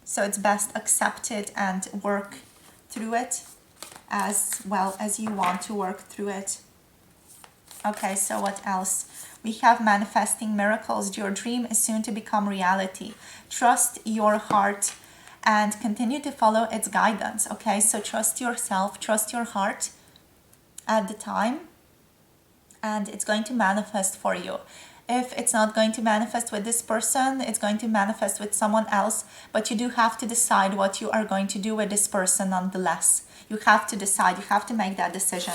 So it's best accept it and work through it as well as you want to work through it. Okay, so what else? We have manifesting miracles. Your dream is soon to become reality. Trust your heart and continue to follow its guidance. Okay, so trust yourself, trust your heart at the time, and it's going to manifest for you. If it's not going to manifest with this person, it's going to manifest with someone else, but you do have to decide what you are going to do with this person nonetheless. You have to decide, you have to make that decision.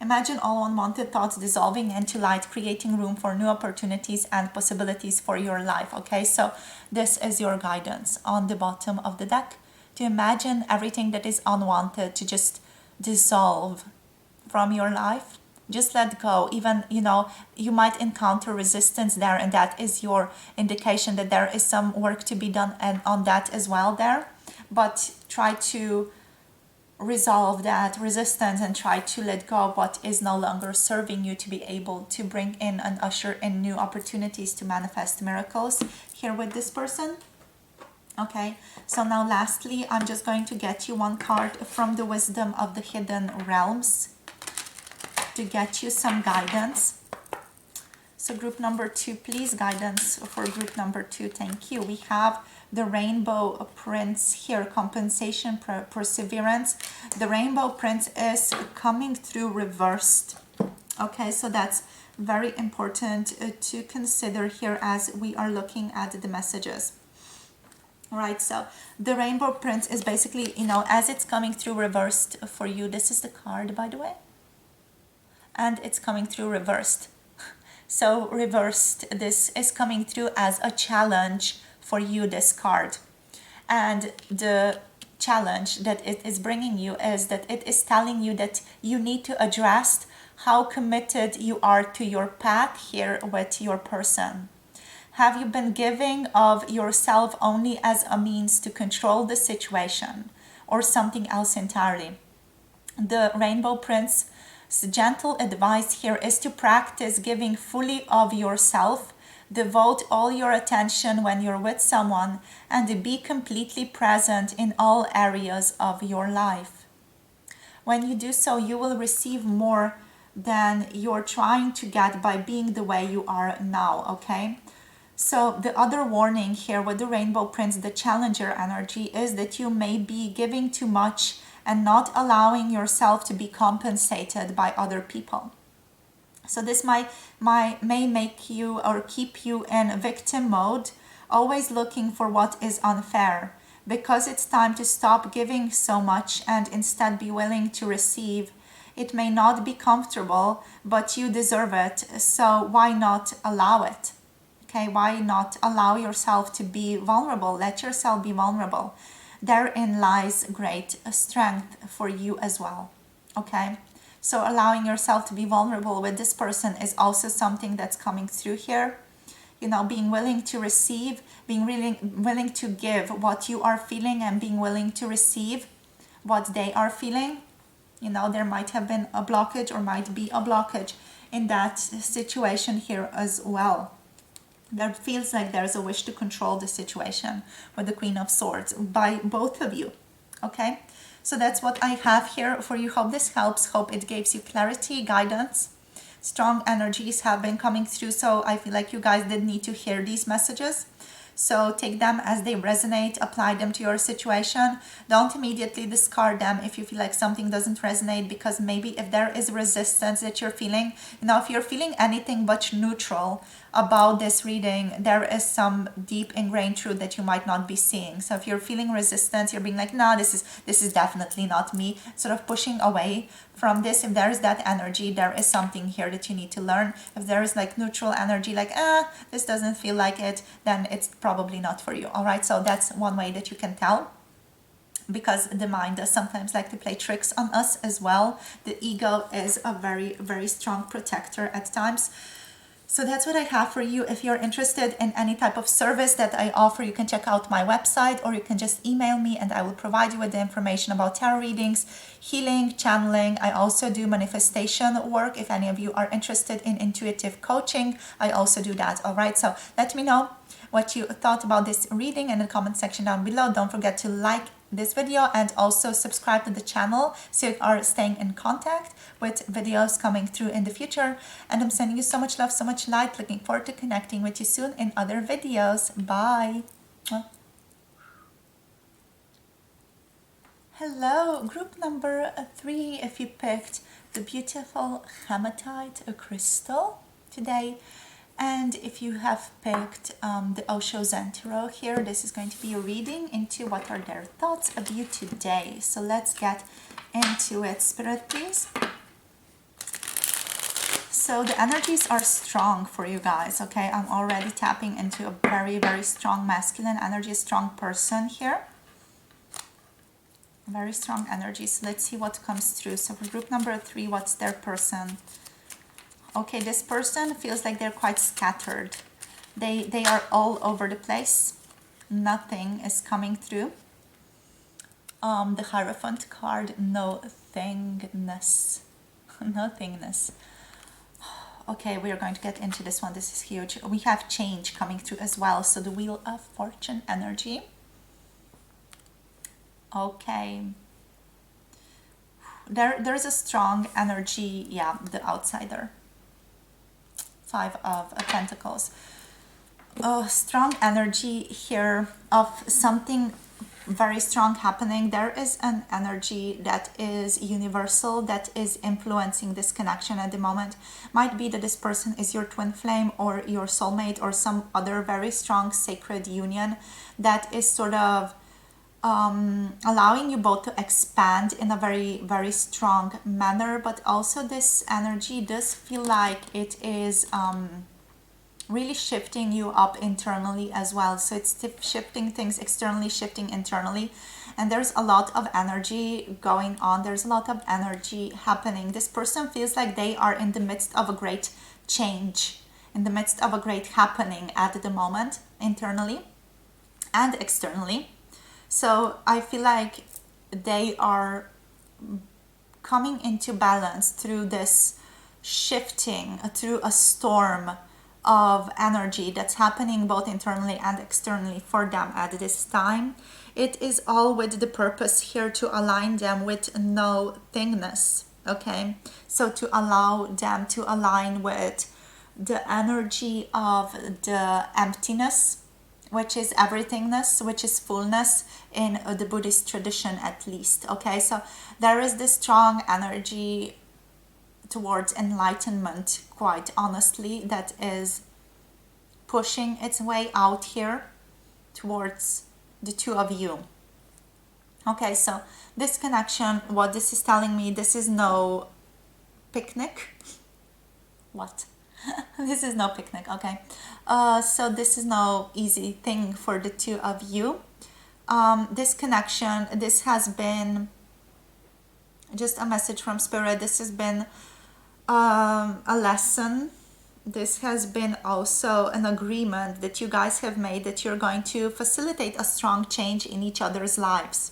Imagine all unwanted thoughts dissolving into light, creating room for new opportunities and possibilities for your life. Okay, so this is your guidance on the bottom of the deck, to imagine everything that is unwanted to just dissolve from your life. Just let go. Even, you might encounter resistance there, and that is your indication that there is some work to be done and on that as well there. But try to resolve that resistance and try to let go of what is no longer serving you, to be able to bring in and usher in new opportunities to manifest miracles here with this person. Okay, so now lastly, I'm just going to get you one card from the Wisdom of the Hidden Realms to get you some guidance. So group number 2, please, guidance for group number 2. Thank you. We have the Rainbow Prince here, compensation, perseverance. The Rainbow Prince is coming through reversed. Okay, so that's very important to consider here as we are looking at the messages. Right, so the Rainbow Prince is basically, as it's coming through reversed for you, this is the card, by the way, and it's coming through reversed. So reversed, this is coming through as a challenge for you, this card. And the challenge that it is bringing you is that it is telling you that you need to address how committed you are to your path here with your person. Have you been giving of yourself only as a means to control the situation or something else entirely? The Rainbow Prince's gentle advice here is to practice giving fully of yourself, devote all your attention when you're with someone, and be completely present in all areas of your life. When you do so, you will receive more than you're trying to get by being the way you are now, okay? So the other warning here with the Rainbow Prince, the challenger energy, is that you may be giving too much and not allowing yourself to be compensated by other people. So this may make you or keep you in victim mode, always looking for what is unfair, because it's time to stop giving so much and instead be willing to receive. It may not be comfortable, but you deserve it, so why not allow it? Okay, why not allow yourself to be vulnerable? Let yourself be vulnerable. Therein lies great strength for you as well. Okay, so allowing yourself to be vulnerable with this person is also something that's coming through here. Being willing to receive, being really willing to give what you are feeling and being willing to receive what they are feeling. There might have been a blockage or might be a blockage in that situation here as well. There feels like there's a wish to control the situation with the Queen of Swords by both of you. Okay, so that's what I have here for you. Hope this helps. Hope it gives you clarity, guidance. Strong energies have been coming through, so I feel like you guys did need to hear these messages. So take them as they resonate, apply them to your situation. Don't immediately discard them if you feel like something doesn't resonate, because maybe if there is resistance that you're feeling, if you're feeling anything but neutral about this reading, there is some deep ingrained truth that you might not be seeing. So if you're feeling resistance, you're being like, no, this is definitely not me, sort of pushing away from this. If there is that energy, there is something here that you need to learn. If there is like neutral energy, like this doesn't feel like it, then it's probably not for you. All right, so that's one way that you can tell, because the mind does sometimes like to play tricks on us as well. The ego is a very, very strong protector at times. So that's what I have for you. If you're interested in any type of service that I offer, you can check out my website, or you can just email me and I will provide you with the information about tarot readings, healing, channeling. I also do manifestation work. If any of you are interested in intuitive coaching, I also do that. All right, so let me know what you thought about this reading in the comment section down below. Don't forget to like this video and also subscribe to the channel so you are staying in contact with videos coming through in the future. And I'm sending you so much love, so much light. Looking forward to connecting with you soon in other videos. Bye. Hello, group number 3. If you picked the beautiful Hematite, a crystal today, and if you have picked the Osho Zen Tarot here, this is going to be a reading into what are their thoughts of you today. So let's get into it. Spirit, please. So the energies are strong for you guys, okay? I'm already tapping into a very, very strong masculine energy, strong person here. Very strong energies. Let's see what comes through. So for group number 3, what's their person? Okay, this person feels like they're quite scattered. They are all over the place. Nothing is coming through. The Hierophant card, nothingness. Nothingness. Okay, we are going to get into this one. This is huge. We have change coming through as well. So the Wheel of Fortune energy. Okay. There's a strong energy, yeah, the outsider. Five of Pentacles. Oh, strong energy here of something very strong happening. There is an energy that is universal, that is influencing this connection at the moment. Might be that this person is your twin flame or your soulmate or some other very strong sacred union that is sort of allowing you both to expand in a very, very strong manner. But also this energy does feel like it is really shifting you up internally as well. So it's shifting things externally, shifting internally. And there's a lot of energy going on. There's a lot of energy happening. This person feels like they are in the midst of a great change, in the midst of a great happening at the moment, internally and externally. So I feel like they are coming into balance through this shifting, through a storm of energy that's happening both internally and externally for them at this time. It is all with the purpose here to align them with no thingness. Okay, so to allow them to align with the energy of the emptiness, which is everythingness, which is fullness in the Buddhist tradition at least. Okay, so there is this strong energy towards enlightenment, quite honestly, that is pushing its way out here towards the two of you. Okay, so this connection, what this is telling me, this is no picnic. What? This is no picnic, okay. So this is no easy thing for the two of you. This connection, this has been just a message from Spirit. This has been a lesson. This has been also an agreement that you guys have made that you're going to facilitate a strong change in each other's lives.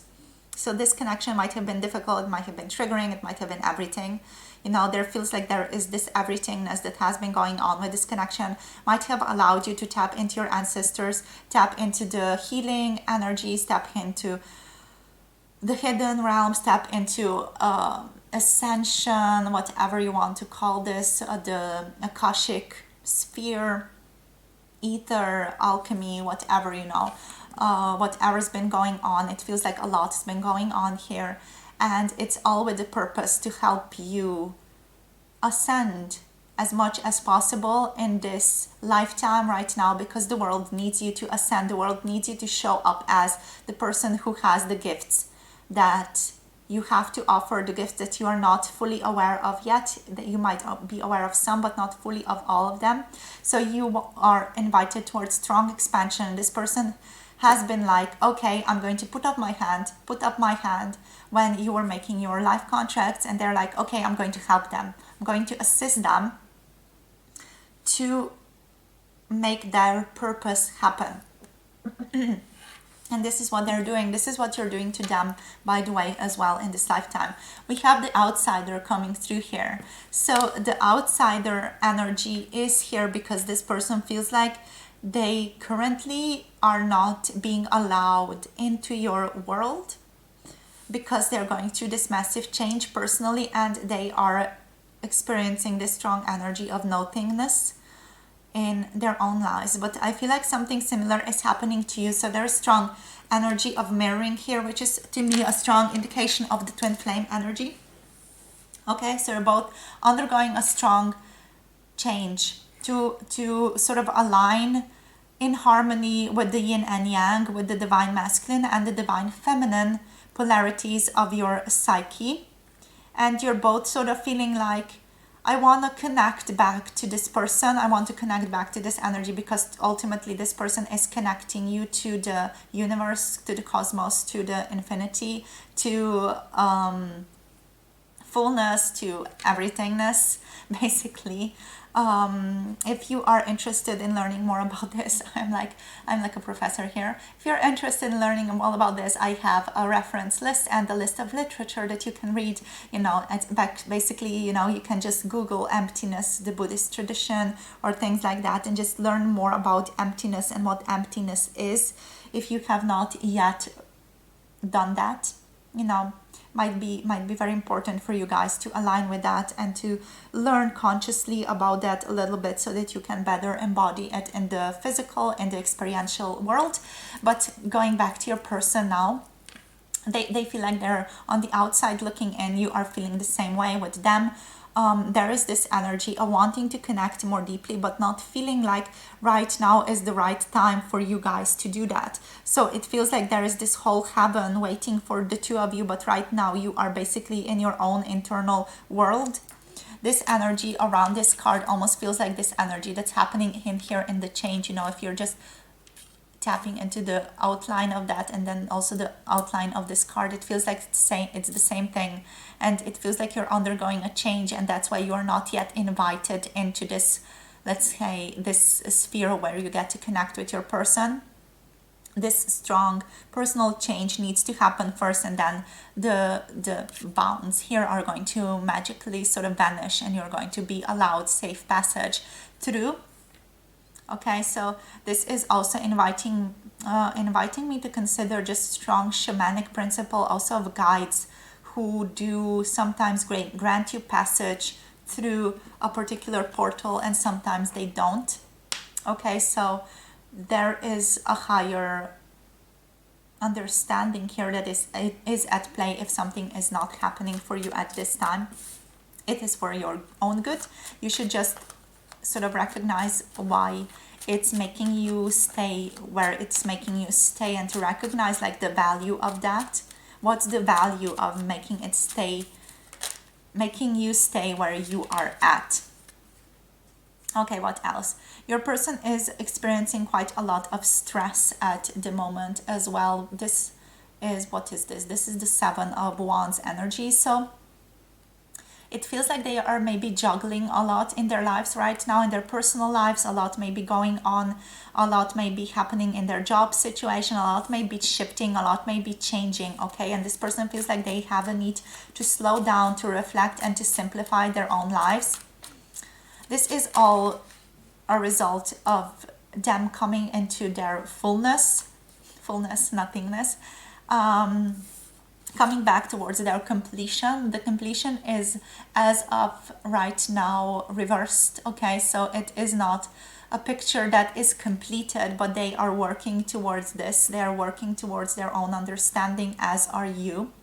So this connection might have been difficult, it might have been triggering, it might have been everything. You know, there feels like there is this everythingness that has been going on with this connection. Might have allowed you to tap into your ancestors, tap into the healing energies, tap into the hidden realms, tap into ascension, whatever you want to call this, the Akashic sphere, ether, alchemy, whatever, you know, whatever's been going on. It feels like a lot's been going on here, and it's all with the purpose to help you ascend as much as possible in this lifetime right now, because the world needs you to ascend. The world needs you to show up as the person who has the gifts that you have to offer, the gifts that you are not fully aware of yet, that you might be aware of some but not fully of all of them. So you are invited towards strong expansion. This person has been like, okay, I'm going to put up my hand when you were making your life contracts, and they're like, okay, I'm going to help them, I'm going to assist them to make their purpose happen. And this is what they're doing. This is what you're doing to them, by the way, as well in this lifetime. We have the outsider coming through here. So the outsider energy is here because this person feels like they currently are not being allowed into your world because they're going through this massive change personally, and they are experiencing this strong energy of nothingness in their own lives. But I feel like something similar is happening to you. So there's strong energy of mirroring here, which is to me a strong indication of the twin flame energy. Okay, so you're both undergoing a strong change to sort of align in harmony with the yin and yang, with the divine masculine and the divine feminine polarities of your psyche. And you're both sort of feeling like, I want to connect back to this person. I want to connect back to this energy, because ultimately this person is connecting you to the universe, to the cosmos, to the infinity, to fullness, to everythingness, basically. If you are interested in learning more about this, I'm like a professor here. If you're interested in learning all about this, I have a reference list and a list of literature that you can read. You know, basically, you know, you can just Google emptiness, the Buddhist tradition, or things like that, and just learn more about emptiness and what emptiness is, if you have not yet done that, you know, might be very important for you guys to align with that and to learn consciously about that a little bit so that you can better embody it in the physical and the experiential world. But going back to your person now, they feel like they're on the outside looking in. You are feeling the same way with them. There is this energy of wanting to connect more deeply, but not feeling like right now is the right time for you guys to do that. So it feels like there is this whole heaven waiting for the two of you, but right now you are basically in your own internal world. This energy around this card almost feels like this energy that's happening in here in the change. You know, if you're just tapping into the outline of that and then also the outline of this card, it feels like it's the same thing, and it feels like you're undergoing a change, and that's why you're not yet invited into this, let's say, this sphere where you get to connect with your person. This strong personal change needs to happen first, and then the bounds here are going to magically sort of vanish, and you're going to be allowed safe passage through. Okay, so this is also inviting me to consider just strong shamanic principle also of guides who do sometimes grant you passage through a particular portal, and sometimes they don't. Okay, so there is a higher understanding here that is at play if something is not happening for you at this time. It is for your own good. You should just sort of recognize why it's making you stay where it's making you stay, and to recognize like the value of that. What's the value of making you stay where you are at? Okay, what else? Your person is experiencing quite a lot of stress at the moment as well. This is, what is this? This is the 7 of Wands energy. So it feels like they are maybe juggling a lot in their lives right now, in their personal lives. A lot may be going on, a lot may be happening in their job situation, a lot may be shifting, a lot may be changing, okay? And this person feels like they have a need to slow down, to reflect, and to simplify their own lives. This is all a result of them coming into their fullness, nothingness, coming back towards their completion. The completion is, as of right now, reversed, okay? So it is not a picture that is completed, but they are working towards this. They are working towards their own understanding, as are you,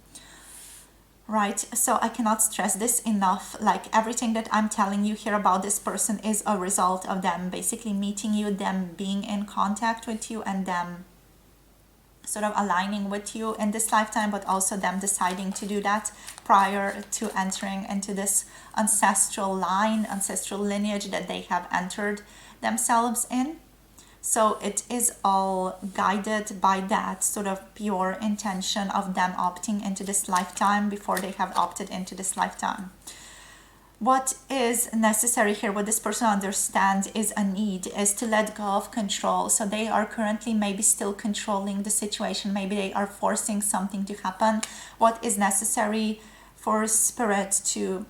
right? So I cannot stress this enough. Like, everything that I'm telling you here about this person is a result of them basically meeting you, them being in contact with you, and them sort of aligning with you in this lifetime, but also them deciding to do that prior to entering into this ancestral line, ancestral lineage that they have entered themselves in. So it is all guided by that sort of pure intention of them opting into this lifetime before they have opted into this lifetime. What is necessary here, what this person understands is a need, is to let go of control. So they are currently maybe still controlling the situation. Maybe they are forcing something to happen. What is necessary for spirit to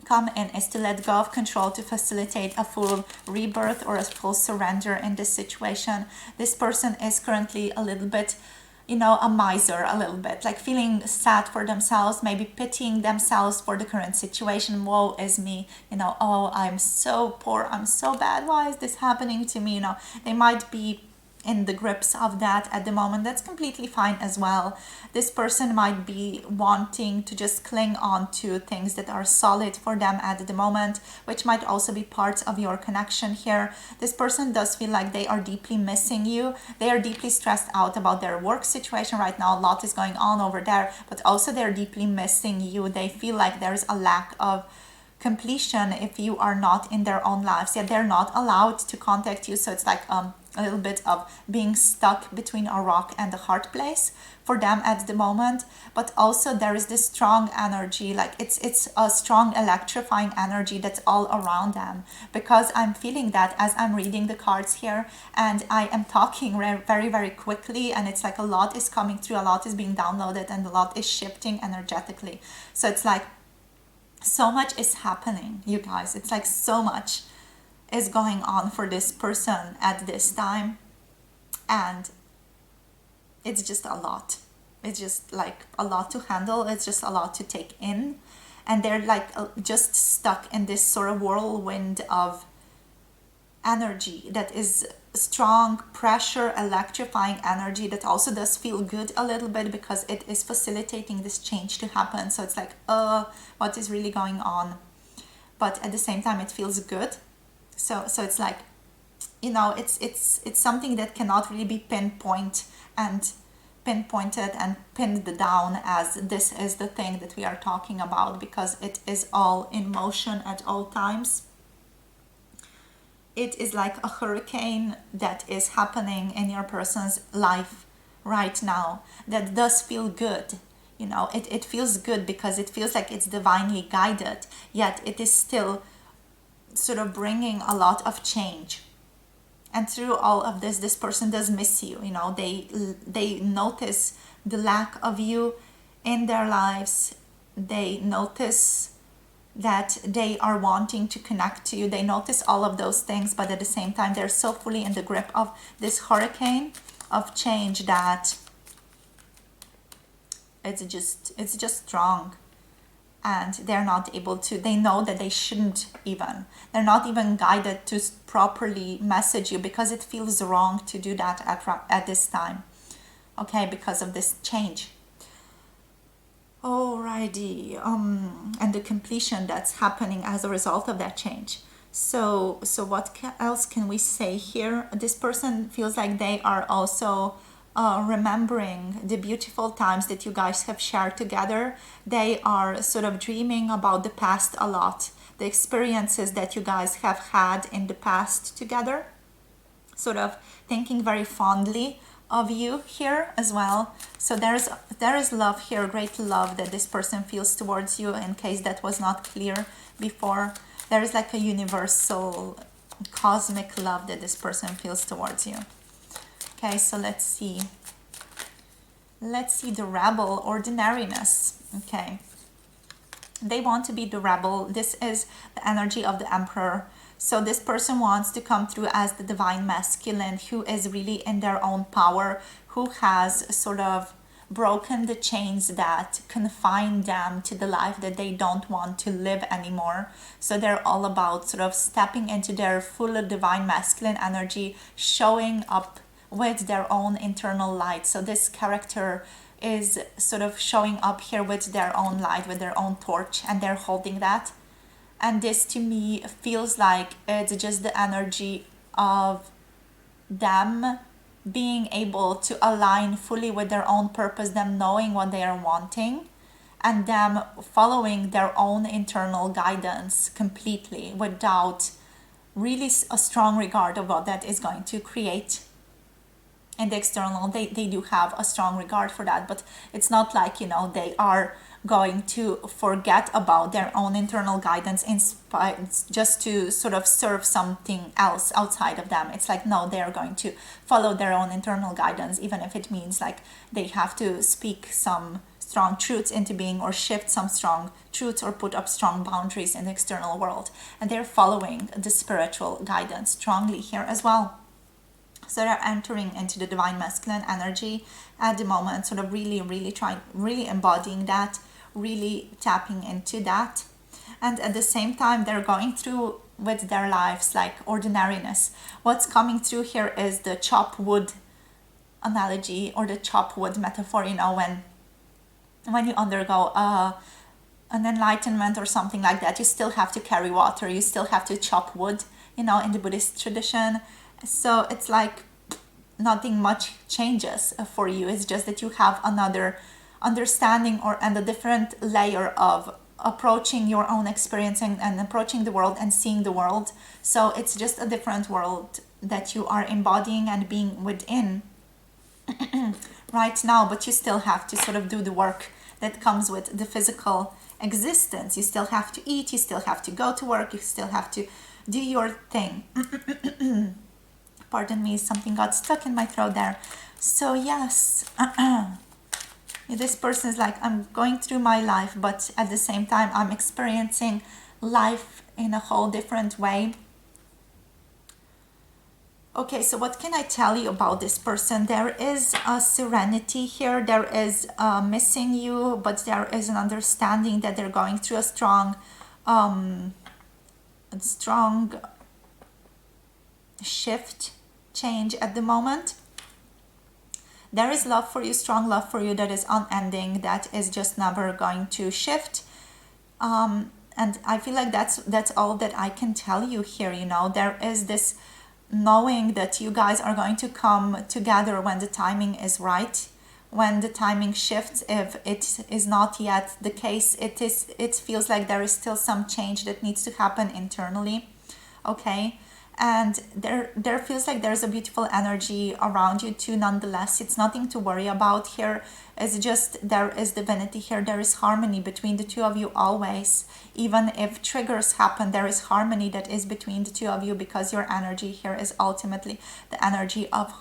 come in is to let go of control, to facilitate a full rebirth or a full surrender in this situation. This person is currently a little bit, you know, a miser, a little bit, like feeling sad for themselves, maybe pitying themselves for the current situation. Woe is me, you know, oh, I'm so poor, I'm so bad, why is this happening to me? You know, they might be in the grips of that at the moment. That's completely fine as well. This person might be wanting to just cling on to things that are solid for them at the moment, which might also be parts of your connection here. This person does feel like they are deeply missing you. They are deeply stressed out about their work situation right now. A lot is going on over there, but also they're deeply missing you. They feel like there's a lack of completion if you are not in their own lives. Yet they're not allowed to contact you. So it's like a little bit of being stuck between a rock and a hard place for them at the moment. But also there is this strong energy, like it's a strong electrifying energy that's all around them, because I'm feeling that as I'm reading the cards here, and I am talking very, very quickly, and it's like a lot is coming through, a lot is being downloaded, and a lot is shifting energetically. So it's like so much is happening, you guys. It's like so much is going on for this person at this time, and it's just a lot. it's just like a lot to handle. It's just a lot to take in. And they're like just stuck in this sort of whirlwind of energy that is strong pressure, electrifying energy that also does feel good a little bit because it is facilitating this change to happen. So it's like, what is really going on? But at the same time, it feels good. So it's like, it's something that cannot really be pinpointed and pinned down as this is the thing that we are talking about, because it is all in motion at all times. It is like a hurricane that is happening in your person's life right now that does feel good. It feels good because it feels like it's divinely guided, yet it is still sort of bringing a lot of change. And through all of this person does miss you. They notice the lack of you in their lives. They notice that they are wanting to connect to you. They notice all of those things, but at the same time, they're so fully in the grip of this hurricane of change that it's just strong. And they're not able to, they know that they shouldn't even, they're not even guided to properly message you because it feels wrong to do that at this time, okay, because of this change. Alrighty, and the completion that's happening as a result of that change. So what else can we say here? This person feels like they are also remembering the beautiful times that you guys have shared together. They are sort of dreaming about the past a lot, the experiences that you guys have had in the past together, sort of thinking very fondly of you here as well. So there is love here, great love that this person feels towards you, in case that was not clear before. There is like a universal cosmic love that this person feels towards you. Okay, so let's see the rebel, ordinariness. Okay, they want to be the rebel. This is the energy of the emperor. So this person wants to come through as the divine masculine, who is really in their own power, who has sort of broken the chains that confine them to the life that they don't want to live anymore. So they're all about sort of stepping into their full divine masculine energy, showing up with their own internal light. So this character is sort of showing up here with their own light, with their own torch, and they're holding that. And this to me feels like it's just the energy of them being able to align fully with their own purpose, them knowing what they are wanting, and them following their own internal guidance completely without really a strong regard of what that is going to create in the external. They do have a strong regard for that, but it's not like, they are going to forget about their own internal guidance just to sort of serve something else outside of them. It's like, no, they are going to follow their own internal guidance, even if it means like they have to speak some strong truths into being, or shift some strong truths, or put up strong boundaries in the external world. And they're following the spiritual guidance strongly here as well. So they're entering into the divine masculine energy at the moment, sort of really embodying that, really tapping into that. And at the same time, they're going through with their lives like ordinariness. What's coming through here is the chop wood analogy, or the chop wood metaphor. When you undergo an enlightenment or something like that, you still have to carry water, you still have to chop wood, in the Buddhist tradition. So it's like nothing much changes for you. It's just that you have another understanding and a different layer of approaching your own experience and approaching the world and seeing the world. So it's just a different world that you are embodying and being within right now, but you still have to sort of do the work that comes with the physical existence. You still have to eat, you still have to go to work, you still have to do your thing. Pardon me, something got stuck in my throat there. So yes, this person is like, I'm going through my life, but at the same time, I'm experiencing life in a whole different way. Okay, so what can I tell you about this person? There is a serenity here. There is missing you, but there is an understanding that they're going through a strong shift, change at the moment. There is love for you, strong love for you that is unending, that is just never going to shift. And I feel like that's all that I can tell you here. You know, there is this knowing that you guys are going to come together when the timing is right, when the timing shifts. If it is not yet the case, it feels like there is still some change that needs to happen internally. Okay, and there feels like there's a beautiful energy around you too. Nonetheless, it's nothing to worry about here. It's just there is divinity here. There is harmony between the two of you always. Even if triggers happen, there is harmony that is between the two of you, because your energy here is ultimately the energy of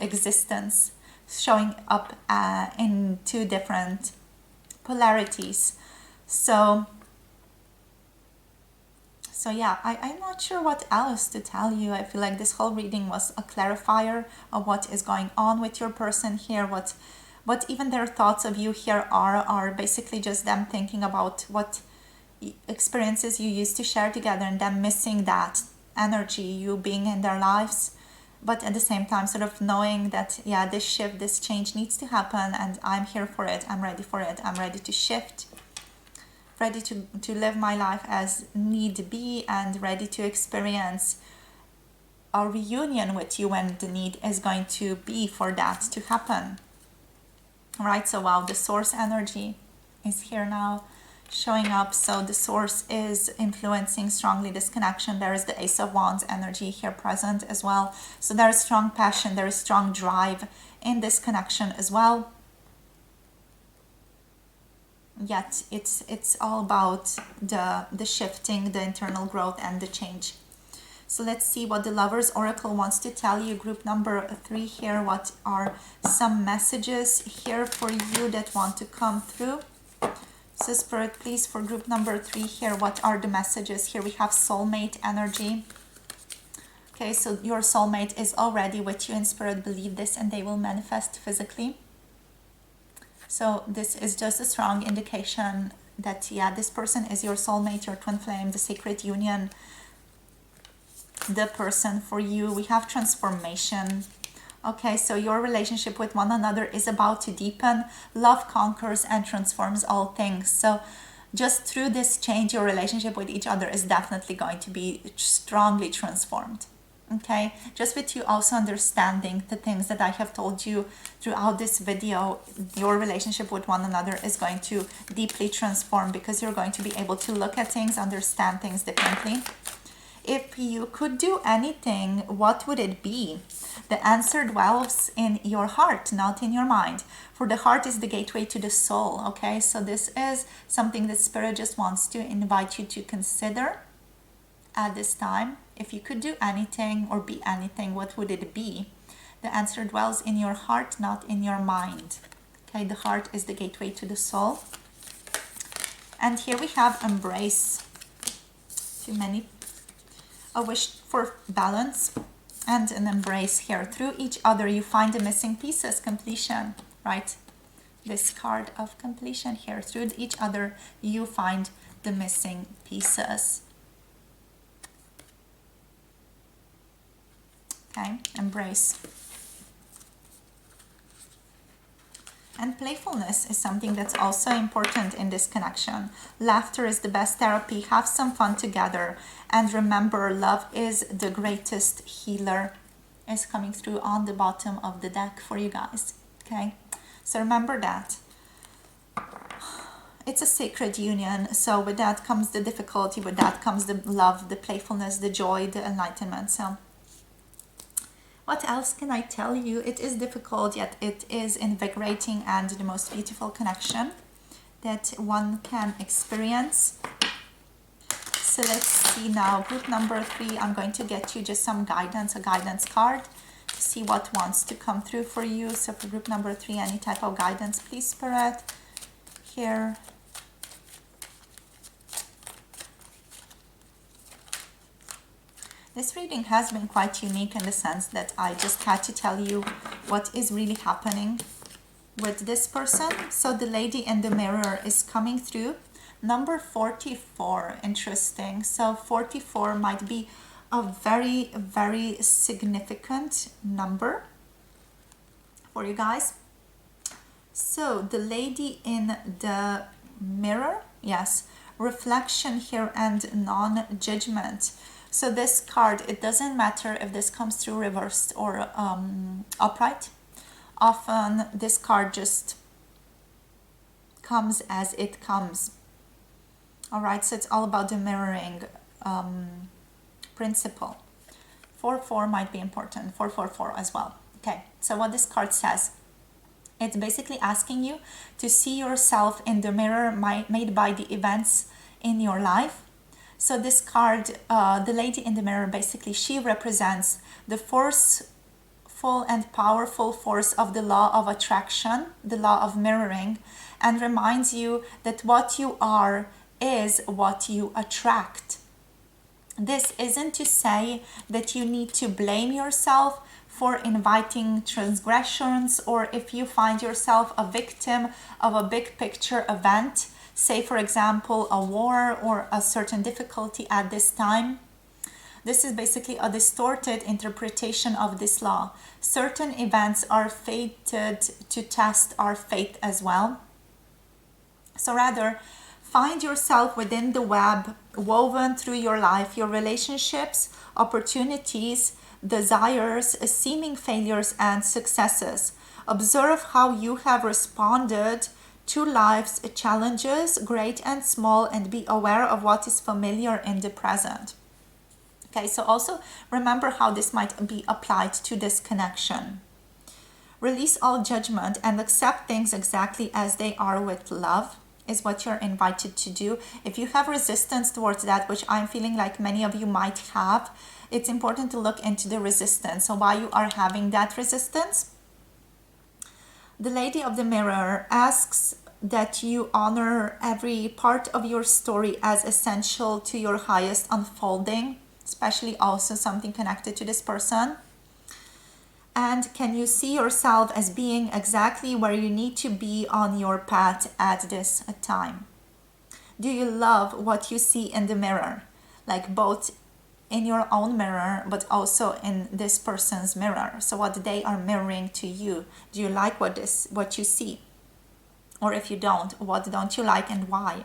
existence showing up in two different polarities. So yeah, I'm not sure what else to tell you. I feel like this whole reading was a clarifier of what is going on with your person here, what even their thoughts of you here are basically just them thinking about what experiences you used to share together, and them missing that energy, you being in their lives, but at the same time sort of knowing that, yeah, this shift, this change needs to happen, and I'm here for it, I'm ready for it, I'm ready to shift, ready to live my life as need be, and ready to experience a reunion with you when the need is going to be for that to happen. Right, so wow, the source energy is here now showing up. So the source is influencing strongly this connection. There is the Ace of Wands energy here present as well. So there is strong passion, there is strong drive in this connection as well. Yet it's all about the shifting, the internal growth, and the change. So let's see what the Lovers Oracle wants to tell you. Group number 3 here. What are some messages here for you that want to come through? So Spirit, please, for group number 3 here, what are the messages? Here we have soulmate energy. Okay, so your soulmate is already with you in spirit. Believe this and they will manifest physically. So this is just a strong indication that, yeah, this person is your soulmate, your twin flame, the sacred union, the person for you. We have transformation. Okay, so your relationship with one another is about to deepen. Love conquers and transforms all things. So just through this change, your relationship with each other is definitely going to be strongly transformed. Okay, just with you also understanding the things that I have told you throughout this video, your relationship with one another is going to deeply transform, because you're going to be able to look at things, understand things differently. If you could do anything, what would it be? The answer dwells in your heart, not in your mind. For the heart is the gateway to the soul. Okay, so this is something that Spirit just wants to invite you to consider at this time. If you could do anything or be anything, what would it be? The answer dwells in your heart, not in your mind. Okay, the heart is the gateway to the soul. And here we have embrace. Too many. A wish for balance and an embrace here. Through each other you find the missing pieces. Completion, right? This card of completion here. Through each other you find the missing pieces. Okay, embrace. And playfulness is something that's also important in this connection. Laughter is the best therapy. Have some fun together. And remember, love is the greatest healer. Is coming through on the bottom of the deck for you guys. Okay, so remember that. It's a sacred union. So with that comes the difficulty. With that comes the love, the playfulness, the joy, the enlightenment. So what else can I tell you? It is difficult, yet it is invigorating and the most beautiful connection that one can experience. So let's see now. Group number 3, I'm going to get you just some guidance, a guidance card, to see what wants to come through for you. So for group number 3, any type of guidance, please, Spirit. Here. This reading has been quite unique in the sense that I just had to tell you what is really happening with this person. So the lady in the mirror is coming through. Number 44, interesting. So 44 might be a very, very significant number for you guys. So the lady in the mirror, yes, reflection here and non-judgment. So this card, it doesn't matter if this comes through reversed or upright. Often this card just comes as it comes. All right, so it's all about the mirroring principle. 4-4 might be important, 4-4-4 as well. Okay, so what this card says, it's basically asking you to see yourself in the mirror made by the events in your life. So this card, the lady in the mirror, basically she represents the forceful and powerful force of the law of attraction, the law of mirroring, and reminds you that what you are is what you attract. This isn't to say that you need to blame yourself for inviting transgressions, or if you find yourself a victim of a big picture event, say for example a war or a certain difficulty at this time. This is basically a distorted interpretation of this law. Certain events are fated to test our faith as well. So rather, find yourself within the web woven through your life, your relationships, opportunities, desires, seeming failures, and successes. Observe how you have responded to life's challenges, great and small, and be aware of what is familiar in the present. Okay, so also remember how this might be applied to this connection. Release all judgment and accept things exactly as they are with love is what you're invited to do. If you have resistance towards that, which I'm feeling like many of you might have, it's important to look into the resistance. So why you are having that resistance? The lady of the mirror asks that you honor every part of your story as essential to your highest unfolding, especially also something connected to this person. And can you see yourself as being exactly where you need to be on your path at this time? Do you love what you see in the mirror? Like both in your own mirror, but also in this person's mirror. So what they are mirroring to you. Do you like what you see? Or if you don't, what don't you like and why?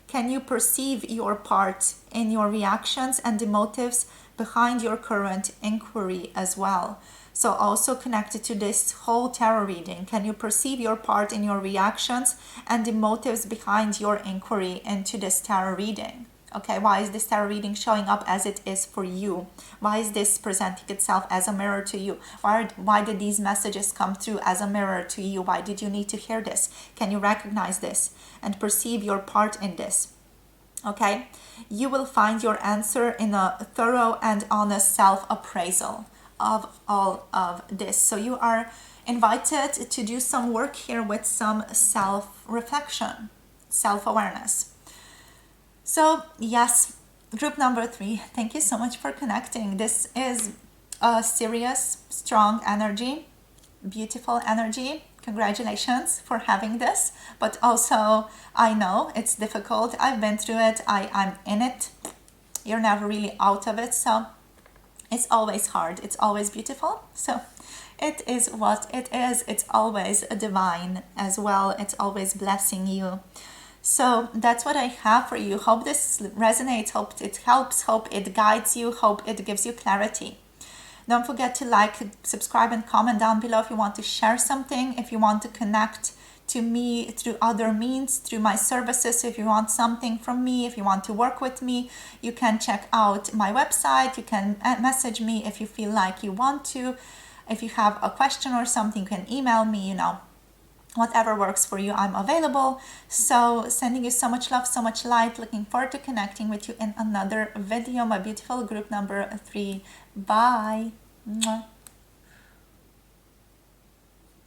Can you perceive your part in your reactions and the motives behind your current inquiry as well? So also connected to this whole tarot reading, can you perceive your part in your reactions and the motives behind your inquiry into this tarot reading? Okay, why is this tarot reading showing up as it is for you? Why is this presenting itself as a mirror to you? Why did these messages come through as a mirror to you? Why did you need to hear this? Can you recognize this and perceive your part in this? Okay, you will find your answer in a thorough and honest self-appraisal of all of this. So you are invited to do some work here with some self-reflection, self-awareness. So yes, group number 3, thank you so much for connecting. This is a serious, strong energy, beautiful energy. Congratulations for having this. But also, I know it's difficult. I've been through it. I'm in it. You're never really out of it. So it's always hard. It's always beautiful. So it is what it is. It's always divine as well. It's always blessing you. So that's what I have for you. Hope this resonates. Hope it helps. Hope it guides you. Hope it gives you clarity. Don't forget to like, subscribe, and comment down below if you want to share something, if you want to connect to me through other means, through my services. If you want something from me, if you want to work with me, you can check out my website. You can message me if you feel like you want to. If you have a question or something, you can email me, whatever works for you, I'm available. So sending you so much love, so much light. Looking forward to connecting with you in another video. My beautiful group number 3. Bye. Mwah.